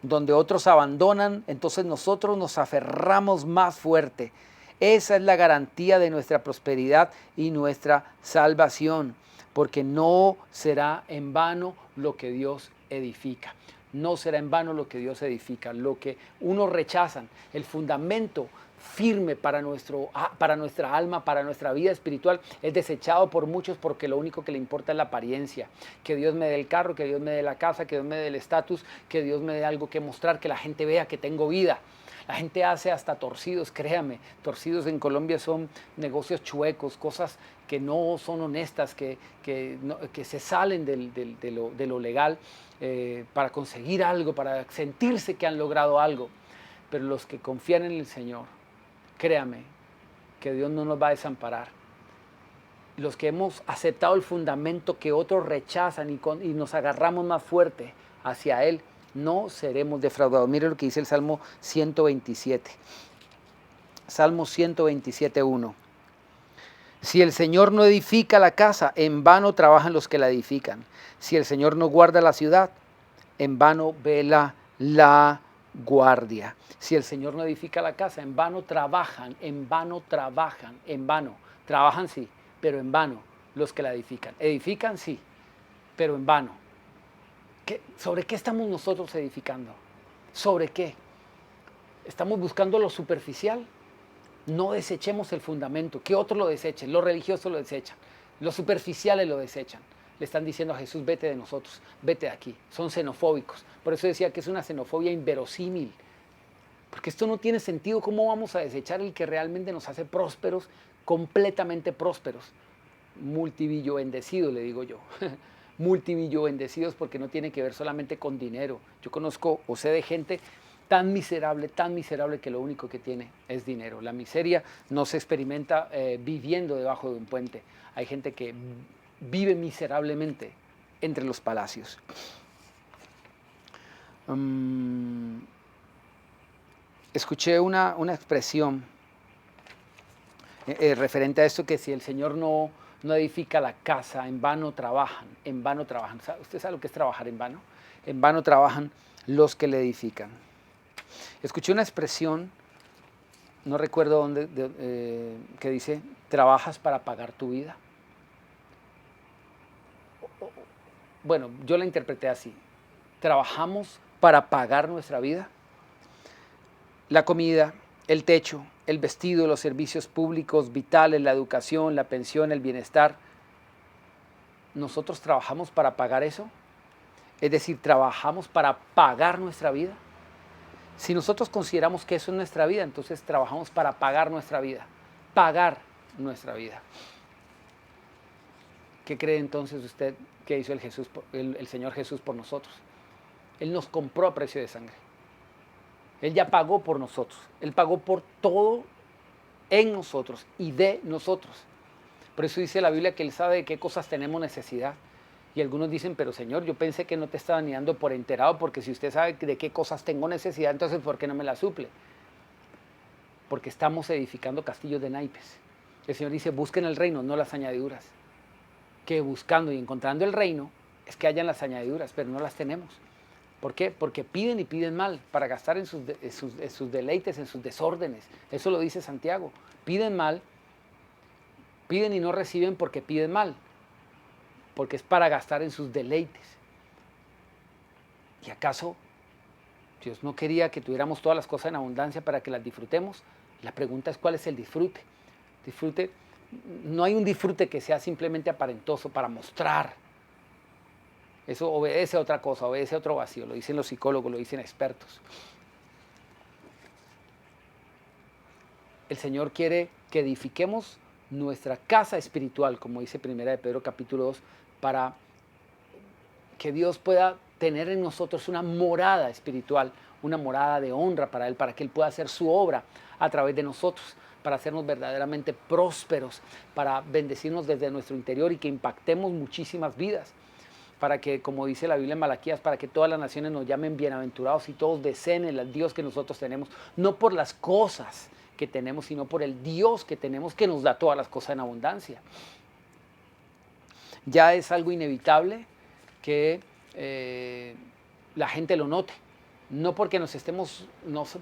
Speaker 1: donde otros abandonan, entonces nosotros nos aferramos más fuerte. Esa es la garantía de nuestra prosperidad y nuestra salvación, porque no será en vano lo que Dios edifica. No será en vano lo que Dios edifica. Lo que unos rechazan, el fundamento firme para nuestra alma, para nuestra vida espiritual, es desechado por muchos porque lo único que le importa es la apariencia. Que Dios me dé el carro, que Dios me dé la casa, que Dios me dé el estatus, que Dios me dé algo que mostrar, que la gente vea que tengo vida. La gente hace hasta torcidos, créame. Torcidos en Colombia son negocios chuecos, cosas que no son honestas, que se salen de lo legal para conseguir algo, para sentirse que han logrado algo. Pero los que confían en el Señor, créame que Dios no nos va a desamparar. Los que hemos aceptado el fundamento que otros rechazan y nos agarramos más fuerte hacia Él, no seremos defraudados. Mire lo que dice el Salmo 127. Salmo 127, 1. Si el Señor no edifica la casa, en vano trabajan los que la edifican. Si el Señor no guarda la ciudad, en vano vela la guardia. Si el Señor no edifica la casa, en vano trabajan, en vano trabajan, en vano. Trabajan sí, pero en vano los que la edifican. Edifican sí, pero en vano. ¿Sobre qué estamos nosotros edificando? ¿Sobre qué? ¿Estamos buscando lo superficial? No desechemos el fundamento, que otros lo desechen, los religiosos lo desechan, los superficiales lo desechan. le están diciendo a Jesús, vete de nosotros, vete de aquí. Son xenofóbicos. Por eso decía que es una xenofobia inverosímil. Porque esto no tiene sentido. ¿Cómo vamos a desechar el que realmente nos hace prósperos, completamente prósperos? Multibillo bendecidos, le digo yo. Multibillo bendecidos, porque no tiene que ver solamente con dinero. Yo conozco o sé de gente tan miserable que lo único que tiene es dinero. La miseria no se experimenta viviendo debajo de un puente. Hay gente que vive miserablemente entre los palacios. Escuché una expresión referente a esto, que si el Señor no edifica la casa, en vano trabajan, en vano trabajan. ¿Usted sabe lo que es trabajar en vano? En vano trabajan los que le edifican. Escuché una expresión, no recuerdo dónde, que dice, ¿trabajas para pagar tu vida? Bueno, yo la interpreté así. ¿Trabajamos para pagar nuestra vida? La comida, el techo, el vestido, los servicios públicos vitales, la educación, la pensión, el bienestar. ¿Nosotros trabajamos para pagar eso? Es decir, ¿trabajamos para pagar nuestra vida? Si nosotros consideramos que eso es nuestra vida, entonces trabajamos para pagar nuestra vida. Pagar nuestra vida. ¿Qué cree entonces usted que hizo el Señor Jesús por nosotros? Él nos compró a precio de sangre. Él ya pagó por nosotros. Él pagó por todo en nosotros y de nosotros. Por eso dice la Biblia que Él sabe de qué cosas tenemos necesidad. Y algunos dicen, pero Señor, yo pensé que no te estaba ni dando por enterado, porque si usted sabe de qué cosas tengo necesidad, entonces ¿por qué no me la suple? Porque estamos edificando castillos de naipes. El Señor dice, busquen el reino, no las añadiduras. Que buscando y encontrando el reino es que hayan las añadiduras, pero no las tenemos. ¿Por qué? Porque piden y piden mal para gastar en sus deleites, en sus desórdenes. Eso lo dice Santiago. Piden mal, piden y no reciben porque piden mal, porque es para gastar en sus deleites. ¿Y acaso Dios no quería que tuviéramos todas las cosas en abundancia para que las disfrutemos? La pregunta es, ¿cuál es el disfrute? Disfrute, no hay un disfrute que sea simplemente aparentoso para mostrar. Eso obedece a otra cosa, obedece a otro vacío. Lo dicen los psicólogos, lo dicen expertos. El Señor quiere que edifiquemos nuestra casa espiritual, como dice 1 de Pedro capítulo 2, para que Dios pueda tener en nosotros una morada espiritual, una morada de honra para Él, para que Él pueda hacer su obra a través de nosotros, para hacernos verdaderamente prósperos, para bendecirnos desde nuestro interior y que impactemos muchísimas vidas. Para que, como dice la Biblia en Malaquías, para que todas las naciones nos llamen bienaventurados y todos deseen el Dios que nosotros tenemos, no por las cosas que tenemos, sino por el Dios que tenemos, que nos da todas las cosas en abundancia. Ya es algo inevitable que la gente lo note, no porque no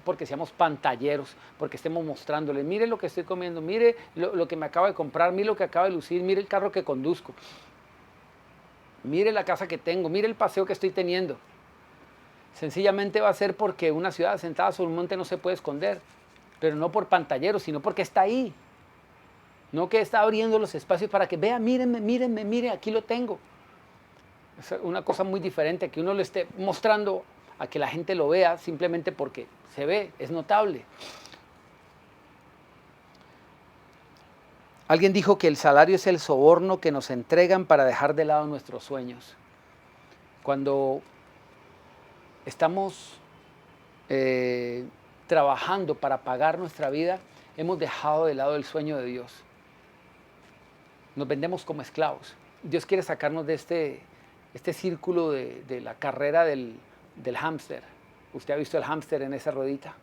Speaker 1: porque seamos pantalleros, porque estemos mostrándole, mire lo que estoy comiendo, mire lo que me acabo de comprar, mire lo que acabo de lucir, mire el carro que conduzco. Mire la casa que tengo, mire el paseo que estoy teniendo. Sencillamente va a ser porque una ciudad asentada sobre un monte no se puede esconder, pero no por pantalleros, sino porque está ahí. No que está abriendo los espacios para que vea, mírenme, mírenme, mire, aquí lo tengo. Es una cosa muy diferente a que uno lo esté mostrando, a que la gente lo vea simplemente porque se ve, es notable. Alguien dijo que el salario es el soborno que nos entregan para dejar de lado nuestros sueños. Cuando estamos trabajando para pagar nuestra vida, hemos dejado de lado el sueño de Dios. Nos vendemos como esclavos. Dios quiere sacarnos de este círculo de la carrera del hámster. ¿Usted ha visto el hámster en esa ruedita?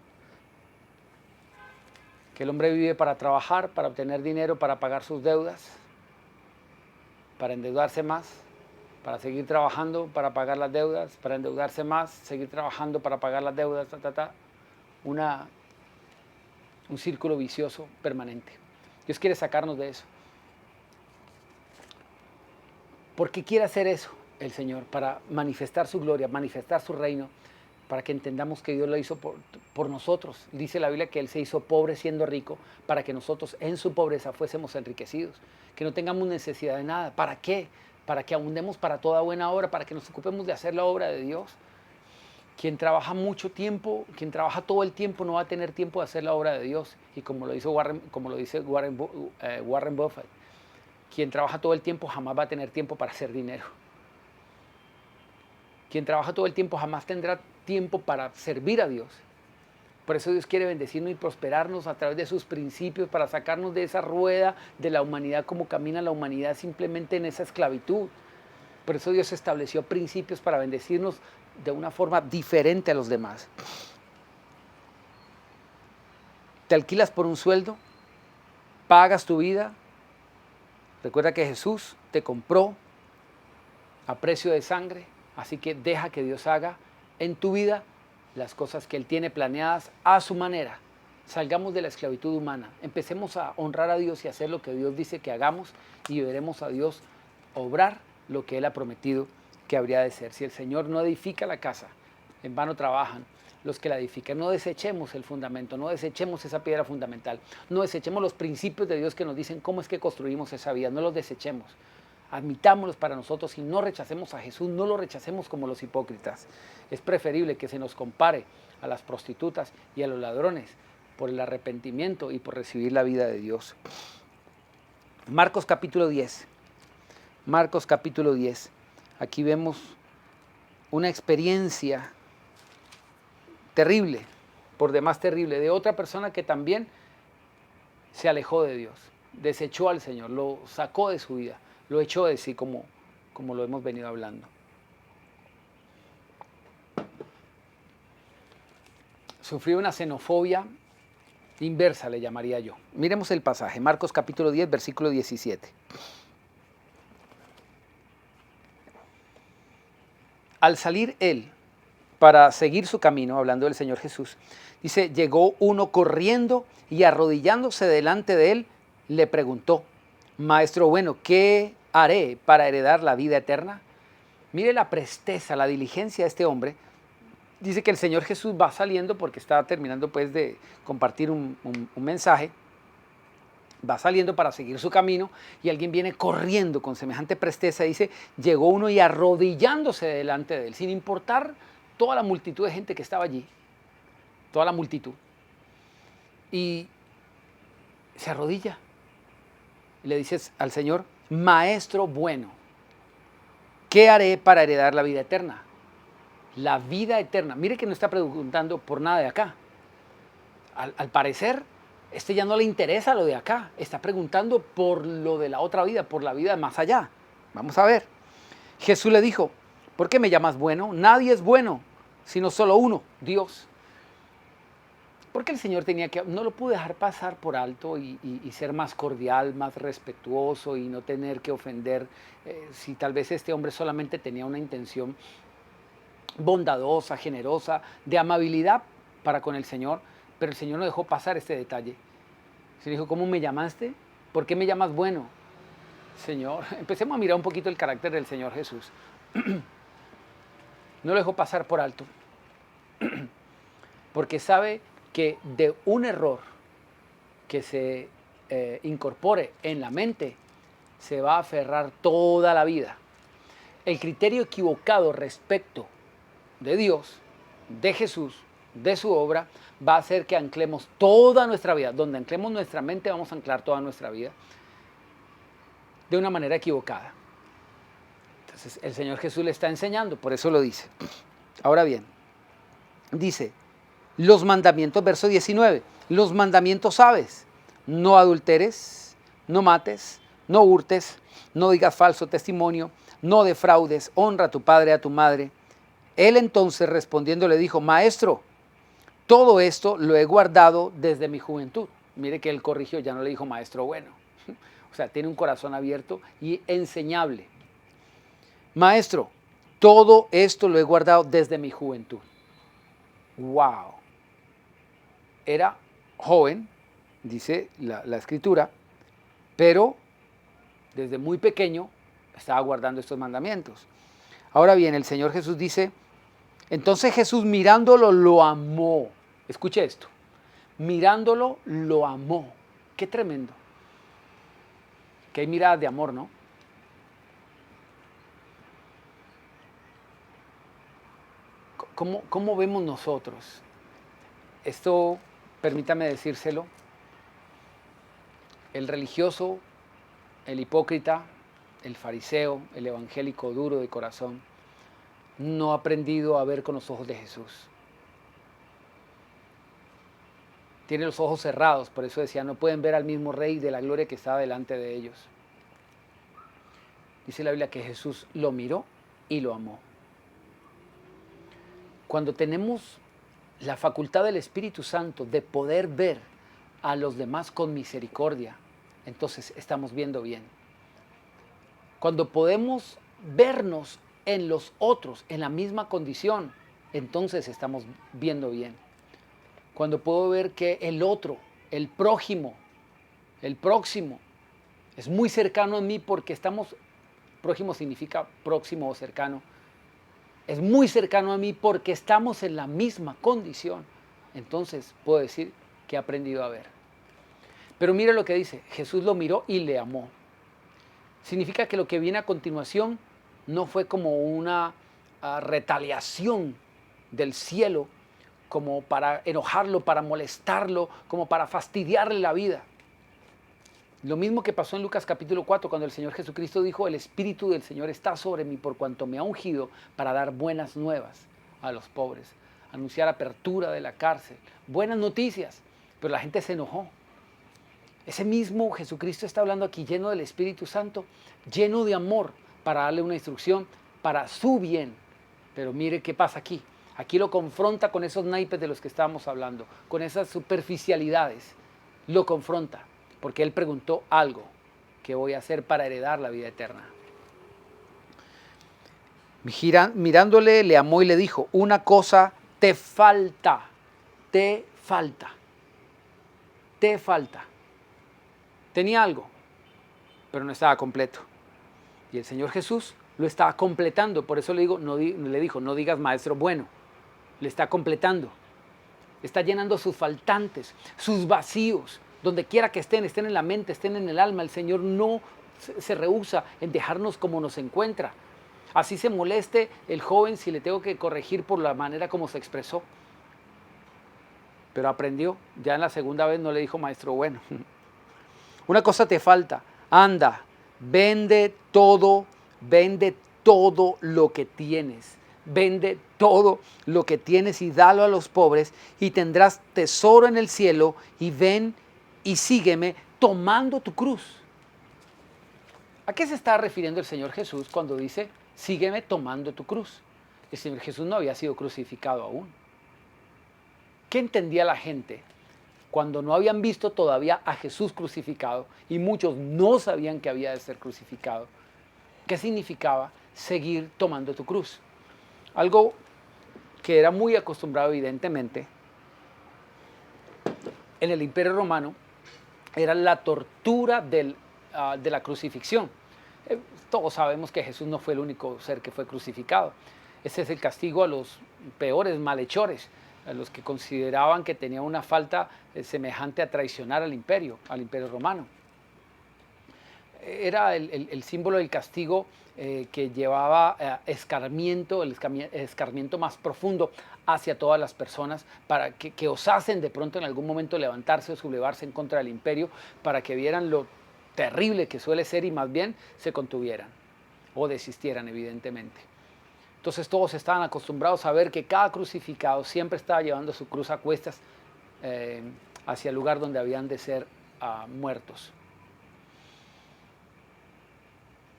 Speaker 1: Que el hombre vive para trabajar, para obtener dinero, para pagar sus deudas, para endeudarse más, para seguir trabajando, para pagar las deudas, para endeudarse más, seguir trabajando para pagar las deudas, un círculo vicioso permanente. Dios quiere sacarnos de eso. ¿Por qué quiere hacer eso el Señor? Para manifestar su gloria, manifestar su reino, para que entendamos que Dios lo hizo por nosotros. Dice la Biblia que Él se hizo pobre siendo rico, para que nosotros en su pobreza fuésemos enriquecidos, que no tengamos necesidad de nada. ¿Para qué? para que abundemos para toda buena obra, para que nos ocupemos de hacer la obra de Dios. Quien trabaja mucho tiempo, quien trabaja todo el tiempo no va a tener tiempo de hacer la obra de Dios. Y como lo dice Warren Buffett, quien trabaja todo el tiempo jamás va a tener tiempo para hacer dinero. Quien trabaja todo el tiempo jamás tendrá tiempo para servir a Dios. Por eso Dios quiere bendecirnos y prosperarnos a través de sus principios para sacarnos de esa rueda de la humanidad, como camina la humanidad simplemente en esa esclavitud. Por eso Dios estableció principios para bendecirnos de una forma diferente a los demás. Te alquilas por un sueldo, pagas tu vida. Recuerda que Jesús te compró a precio de sangre, así que deja que Dios haga en tu vida las cosas que Él tiene planeadas a su manera. Salgamos de la esclavitud humana, empecemos a honrar a Dios y hacer lo que Dios dice que hagamos y veremos a Dios obrar lo que Él ha prometido que habría de ser. Si el Señor no edifica la casa, en vano trabajan los que la edifican. No desechemos el fundamento, no desechemos esa piedra fundamental, no desechemos los principios de Dios que nos dicen cómo es que construimos esa vida, no los desechemos. Admitámoslos para nosotros y no rechacemos a Jesús, no lo rechacemos como los hipócritas. Es preferible que se nos compare a las prostitutas y a los ladrones por el arrepentimiento y por recibir la vida de Dios. Marcos capítulo 10. Marcos capítulo 10. Aquí vemos una experiencia terrible, por demás terrible, de otra persona que también se alejó de Dios, desechó al Señor, lo sacó de su vida, lo echó de sí, como lo hemos venido hablando. Sufrió una xenofobia inversa, le llamaría yo. Miremos el pasaje, Marcos capítulo 10, versículo 17. Al salir él para seguir su camino, hablando del Señor Jesús, dice, llegó uno corriendo y arrodillándose delante de él, le preguntó, Maestro bueno, ¿qué haré para heredar la vida eterna? Mire la presteza, la diligencia de este hombre. Dice que el Señor Jesús va saliendo porque está terminando pues de compartir un mensaje. Va saliendo para seguir su camino y alguien viene corriendo con semejante presteza. Dice, llegó uno y arrodillándose delante de él, sin importar toda la multitud de gente que estaba allí, toda la multitud. Y se arrodilla y le dice al Señor, Maestro bueno, ¿qué haré para heredar la vida eterna? La vida eterna. Mire que no está preguntando por nada de acá. Al parecer, ya no le interesa lo de acá. Está preguntando por lo de la otra vida, por la vida más allá. Vamos a ver. Jesús le dijo, ¿por qué me llamas bueno? Nadie es bueno, sino solo uno, Dios. Porque el Señor no lo pudo dejar pasar por alto y ser más cordial, más respetuoso y no tener que ofender. Si tal vez este hombre solamente tenía una intención bondadosa, generosa, de amabilidad para con el Señor, pero el Señor no dejó pasar este detalle. Se dijo, ¿cómo me llamaste? ¿Por qué me llamas bueno? Señor, empecemos a mirar un poquito el carácter del Señor Jesús. No lo dejó pasar por alto, porque sabe que de un error que se incorpore en la mente, se va a aferrar toda la vida. El criterio equivocado respecto de Dios, de Jesús, de su obra, va a hacer que anclemos toda nuestra vida. Donde anclemos nuestra mente, vamos a anclar toda nuestra vida de una manera equivocada. Entonces, el Señor Jesús le está enseñando, por eso lo dice. Ahora bien, dice, los mandamientos, verso 19, los mandamientos sabes, no adulteres, no mates, no hurtes, no digas falso testimonio, no defraudes, honra a tu padre y a tu madre. Él entonces respondiendo le dijo, Maestro, todo esto lo he guardado desde mi juventud. Mire que él corrigió, ya no le dijo maestro bueno. O sea, tiene un corazón abierto y enseñable. Maestro, todo esto lo he guardado desde mi juventud. ¡Wow! Era joven, dice la escritura, pero desde muy pequeño estaba guardando estos mandamientos. Ahora bien, el Señor Jesús dice, entonces Jesús mirándolo lo amó. Escuche esto, mirándolo lo amó. Qué tremendo. Que hay miradas de amor, ¿no? ¿Cómo vemos nosotros? Esto, permítame decírselo, el religioso, el hipócrita, el fariseo, el evangélico duro de corazón, no ha aprendido a ver con los ojos de Jesús. Tiene los ojos cerrados, por eso decía, no pueden ver al mismo Rey de la gloria que estaba delante de ellos. Dice la Biblia que Jesús lo miró y lo amó. Cuando tenemos la facultad del Espíritu Santo de poder ver a los demás con misericordia, entonces estamos viendo bien. Cuando podemos vernos en los otros en la misma condición, entonces estamos viendo bien. Cuando puedo ver que el otro, el prójimo, el próximo, es muy cercano a mí porque prójimo significa próximo o cercano, es muy cercano a mí porque estamos en la misma condición, entonces puedo decir que he aprendido a ver. Pero mire lo que dice, Jesús lo miró y le amó. Significa que lo que viene a continuación no fue como una retaliación del cielo, como para enojarlo, para molestarlo, como para fastidiarle la vida. Lo mismo que pasó en Lucas capítulo 4, cuando el Señor Jesucristo dijo, el Espíritu del Señor está sobre mí por cuanto me ha ungido para dar buenas nuevas a los pobres, anunciar apertura de la cárcel, buenas noticias, pero la gente se enojó. Ese mismo Jesucristo está hablando aquí lleno del Espíritu Santo, lleno de amor para darle una instrucción para su bien. Pero mire qué pasa aquí. Aquí lo confronta con esos naipes de los que estábamos hablando, con esas superficialidades. Lo confronta, porque él preguntó algo que voy a hacer para heredar la vida eterna. Mirándole, le amó y le dijo, una cosa te falta, te falta, te falta. Tenía algo, pero no estaba completo. Y el Señor Jesús lo estaba completando. Por eso le dijo, no digas maestro bueno. Le está completando. Está llenando sus faltantes, sus vacíos. Donde quiera que estén en la mente, estén en el alma. El Señor no se rehúsa en dejarnos como nos encuentra. Así se moleste el joven si le tengo que corregir por la manera como se expresó. Pero aprendió. Ya en la segunda vez no le dijo maestro bueno. Una cosa te falta, anda, vende todo lo que tienes. Vende todo lo que tienes y dalo a los pobres y tendrás tesoro en el cielo y ven y sígueme tomando tu cruz. ¿A qué se está refiriendo el Señor Jesús cuando dice sígueme tomando tu cruz? El Señor Jesús no había sido crucificado aún. ¿Qué entendía la gente cuando no habían visto todavía a Jesús crucificado y muchos no sabían que había de ser crucificado? ¿Qué significaba seguir tomando tu cruz? Algo que era muy acostumbrado evidentemente en el Imperio Romano era la tortura de la crucifixión. Todos sabemos que Jesús no fue el único ser que fue crucificado. Ese es el castigo a los peores malhechores, a los que consideraban que tenían una falta semejante a traicionar al imperio romano. Era el símbolo del castigo que llevaba escarmiento, el escarmiento más profundo hacia todas las personas para que osasen de pronto en algún momento levantarse o sublevarse en contra del imperio, para que vieran lo terrible que suele ser y más bien se contuvieran o desistieran evidentemente. Entonces todos estaban acostumbrados a ver que cada crucificado siempre estaba llevando su cruz a cuestas hacia el lugar donde habían de ser muertos.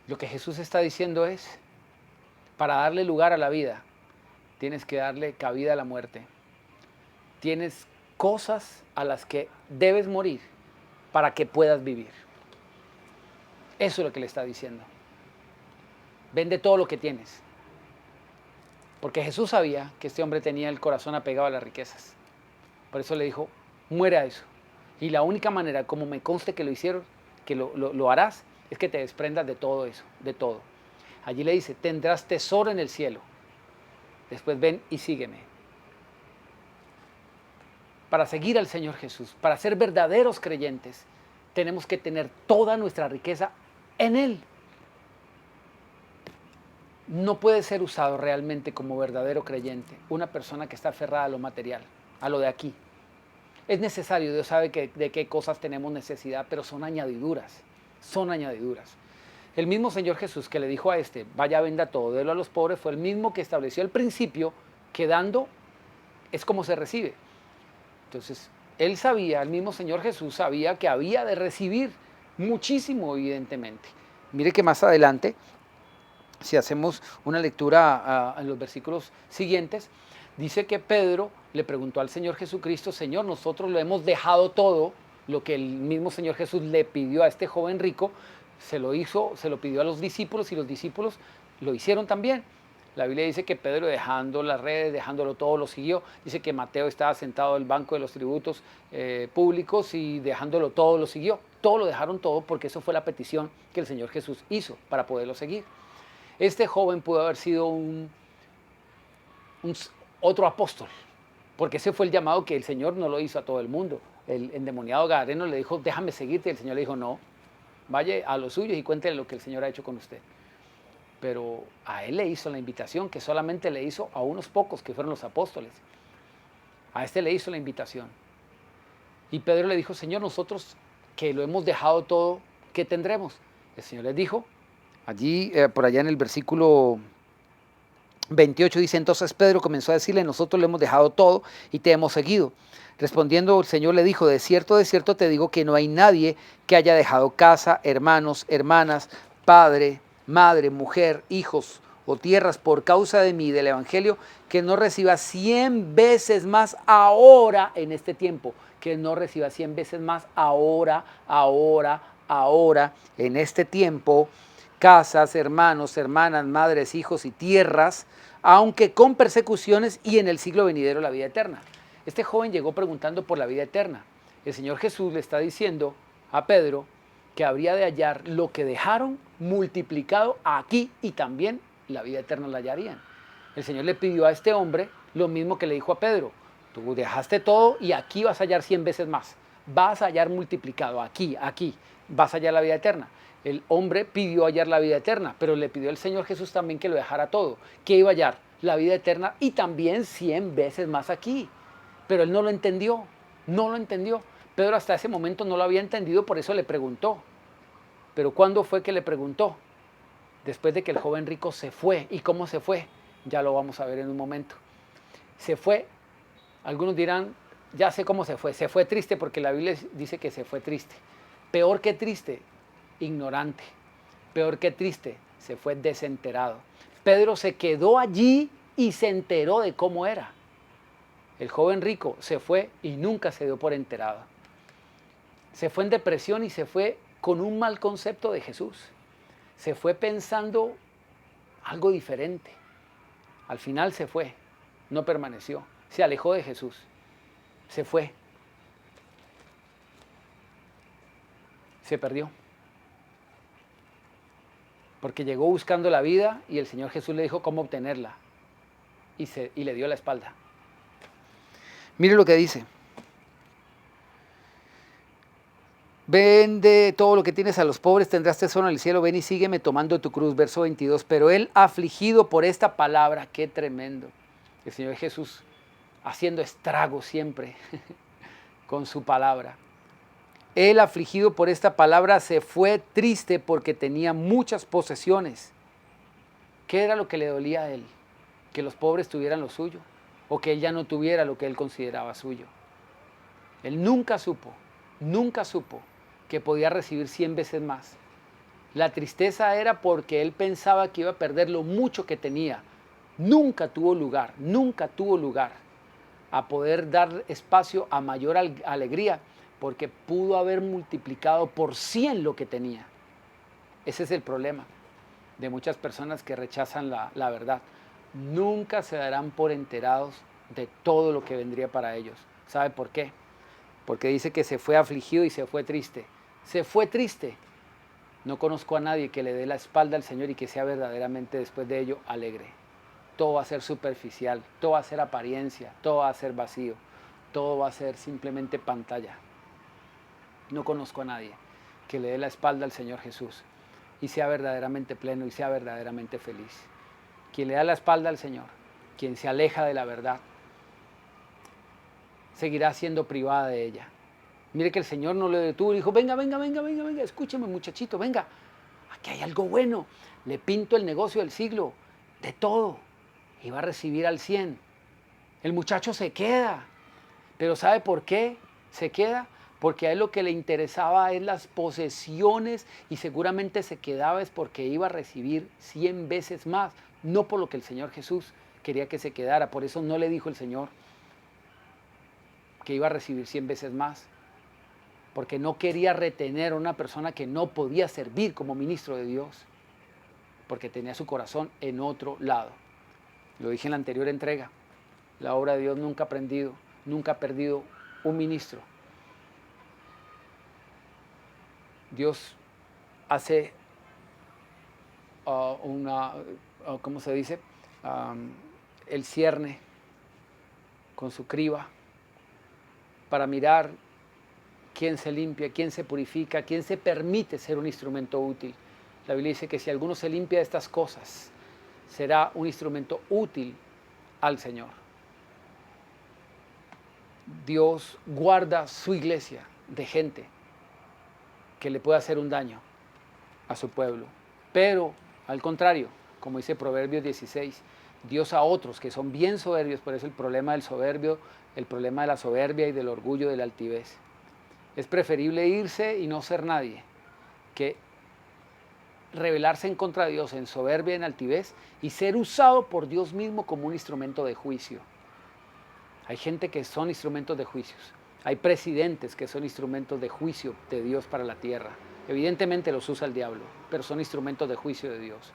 Speaker 1: Lo que Jesús está diciendo es, para darle lugar a la vida, tienes que darle cabida a la muerte. Tienes cosas a las que debes morir para que puedas vivir. Eso es lo que le está diciendo. Vende todo lo que tienes. Porque Jesús sabía que este hombre tenía el corazón apegado a las riquezas. Por eso le dijo, muere a eso. Y la única manera, como me conste que lo hicieron, que lo harás, es que te desprendas de todo eso, de todo. Allí le dice, tendrás tesoro en el cielo. Después ven y sígueme. Para seguir al Señor Jesús, para ser verdaderos creyentes, tenemos que tener toda nuestra riqueza en Él. No puede ser usado realmente como verdadero creyente una persona que está aferrada a lo material, a lo de aquí. Es necesario, Dios sabe de qué cosas tenemos necesidad, pero son añadiduras, son añadiduras. El mismo Señor Jesús que le dijo a este, vaya, venda todo, délo a los pobres, fue el mismo que estableció el principio que dando es como se recibe. Entonces, él sabía, el mismo Señor Jesús sabía que había de recibir muchísimo, evidentemente. Mire que más adelante, si hacemos una lectura en los versículos siguientes, dice que Pedro le preguntó al Señor Jesucristo, Señor, nosotros lo hemos dejado todo, lo que el mismo Señor Jesús le pidió a este joven rico, se lo hizo, se lo pidió a los discípulos y los discípulos lo hicieron también. La Biblia dice que Pedro, dejando las redes, dejándolo todo, lo siguió. Dice que Mateo estaba sentado en el banco de los tributos públicos y dejándolo todo, lo siguió. Todo lo dejaron todo porque eso fue la petición que el Señor Jesús hizo para poderlo seguir. Este joven pudo haber sido otro apóstol, porque ese fue el llamado que el Señor no lo hizo a todo el mundo. El endemoniado gadareno le dijo, déjame seguirte, y el Señor le dijo, no, vaya a los suyos y cuéntele lo que el Señor ha hecho con usted. Pero a él le hizo la invitación, que solamente le hizo a unos pocos, que fueron los apóstoles. A este le hizo la invitación. Y Pedro le dijo, Señor, nosotros que lo hemos dejado todo, ¿qué tendremos? El Señor les dijo, allí, por allá en el versículo 28 dice, entonces Pedro comenzó a decirle, nosotros le hemos dejado todo y te hemos seguido. Respondiendo el Señor le dijo, de cierto te digo que no hay nadie que haya dejado casa, hermanos, hermanas, padre, madre, mujer, hijos o tierras por causa de mí, del Evangelio, que no reciba 100 veces más ahora en este tiempo, que no reciba 100 veces más ahora, en este tiempo, casas, hermanos, hermanas, madres, hijos y tierras, aunque con persecuciones y en el siglo venidero la vida eterna. Este joven llegó preguntando por la vida eterna. El Señor Jesús le está diciendo a Pedro que habría de hallar lo que dejaron multiplicado aquí y también la vida eterna la hallarían. El Señor le pidió a este hombre lo mismo que le dijo a Pedro. Tú dejaste todo y aquí vas a hallar 100 veces más. Vas a hallar multiplicado, aquí, vas a hallar la vida eterna. El hombre pidió hallar la vida eterna, pero le pidió al Señor Jesús también que lo dejara todo. ¿Qué iba a hallar? La vida eterna y también 100 veces más aquí. Pero él no lo entendió, no lo entendió. Pedro hasta ese momento no lo había entendido, por eso le preguntó. Pero ¿cuándo fue que le preguntó? Después de que el joven rico se fue. ¿Y cómo se fue? Ya lo vamos a ver en un momento. Se fue, algunos dirán, ya sé cómo se fue triste porque la Biblia dice que se fue triste. Peor que triste, ignorante. Peor que triste, se fue desenterado. Pedro se quedó allí y se enteró de cómo era. El joven rico se fue y nunca se dio por enterado. Se fue en depresión y se fue con un mal concepto de Jesús. Se fue pensando algo diferente. Al final se fue, no permaneció, se alejó de Jesús, se fue, se perdió. Porque llegó buscando la vida y el Señor Jesús le dijo cómo obtenerla y le dio la espalda. Mire lo que dice. Vende todo lo que tienes a los pobres, tendrás tesoro en el cielo, ven y sígueme tomando tu cruz. Verso 22, pero él afligido por esta palabra, qué tremendo. El Señor Jesús haciendo estrago siempre con su palabra. Él afligido por esta palabra se fue triste porque tenía muchas posesiones. ¿Qué era lo que le dolía a él? Que los pobres tuvieran lo suyo o que él ya no tuviera lo que él consideraba suyo. Él nunca supo que podía recibir 100 veces más. La tristeza era porque él pensaba que iba a perder lo mucho que tenía. Nunca tuvo lugar a poder dar espacio a mayor alegría, porque pudo haber multiplicado por 100 lo que tenía. Ese es el problema de muchas personas que rechazan la verdad. Nunca se darán por enterados de todo lo que vendría para ellos. ¿Sabe por qué? Porque dice que se fue afligido y se fue triste. Se fue triste. No conozco a nadie que le dé la espalda al Señor y que sea verdaderamente después de ello alegre. Todo va a ser superficial, todo va a ser apariencia, todo va a ser vacío, todo va a ser simplemente pantalla. No conozco a nadie que le dé la espalda al Señor Jesús y sea verdaderamente pleno y sea verdaderamente feliz. quien le da la espalda al Señor, quien se aleja de la verdad, seguirá siendo privada de ella. Mire que el Señor no le detuvo y dijo, venga, venga, venga, venga, venga, escúcheme muchachito, venga, aquí hay algo bueno, le pinto el negocio del siglo, de todo, y va a recibir al 100. El muchacho se queda, pero ¿sabe por qué se queda? Porque a él lo que le interesaba es las posesiones y seguramente se quedaba es porque iba a recibir 100 veces más, no por lo que el Señor Jesús quería que se quedara. Por eso no le dijo el Señor que iba a recibir 100 veces más, porque no quería retener a una persona que no podía servir como ministro de Dios, porque tenía su corazón en otro lado. Lo dije en la anterior entrega, la obra de Dios nunca ha perdido un ministro. Dios hace ¿cómo se dice? El cierne con su criba para mirar quién se limpia, quién se purifica, quién se permite ser un instrumento útil. La Biblia dice que si alguno se limpia de estas cosas, será un instrumento útil al Señor. Dios guarda su iglesia de gente que le pueda hacer un daño a su pueblo. Pero, al contrario, como dice Proverbios 16, Dios a otros que son bien soberbios, por eso el problema del soberbio, el problema de la soberbia y del orgullo, de la altivez. Es preferible irse y no ser nadie que rebelarse en contra de Dios en soberbia y en altivez y ser usado por Dios mismo como un instrumento de juicio. Hay gente que son instrumentos de juicios. Hay presidentes que son instrumentos de juicio de Dios para la tierra. Evidentemente los usa el diablo, pero son instrumentos de juicio de Dios.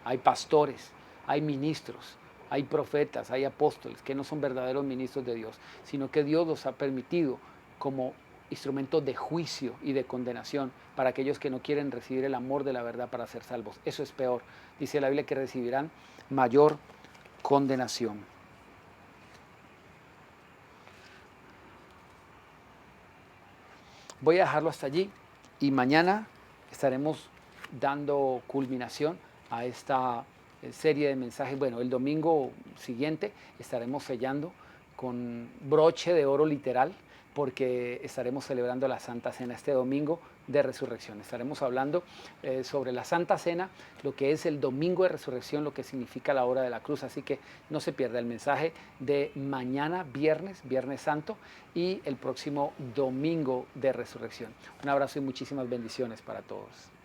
Speaker 1: Hay pastores, hay ministros, hay profetas, hay apóstoles que no son verdaderos ministros de Dios, sino que Dios los ha permitido como instrumentos de juicio y de condenación para aquellos que no quieren recibir el amor de la verdad para ser salvos. Eso es peor. Dice la Biblia que recibirán mayor condenación. Voy a dejarlo hasta allí y mañana estaremos dando culminación a esta serie de mensajes. Bueno, el domingo siguiente estaremos sellando con broche de oro literal, porque estaremos celebrando la Santa Cena este domingo de Resurrección. Estaremos hablando sobre la Santa Cena, lo que es el domingo de Resurrección, lo que significa la hora de la cruz. Así que no se pierda el mensaje de mañana, Viernes Santo, y el próximo domingo de Resurrección. Un abrazo y muchísimas bendiciones para todos.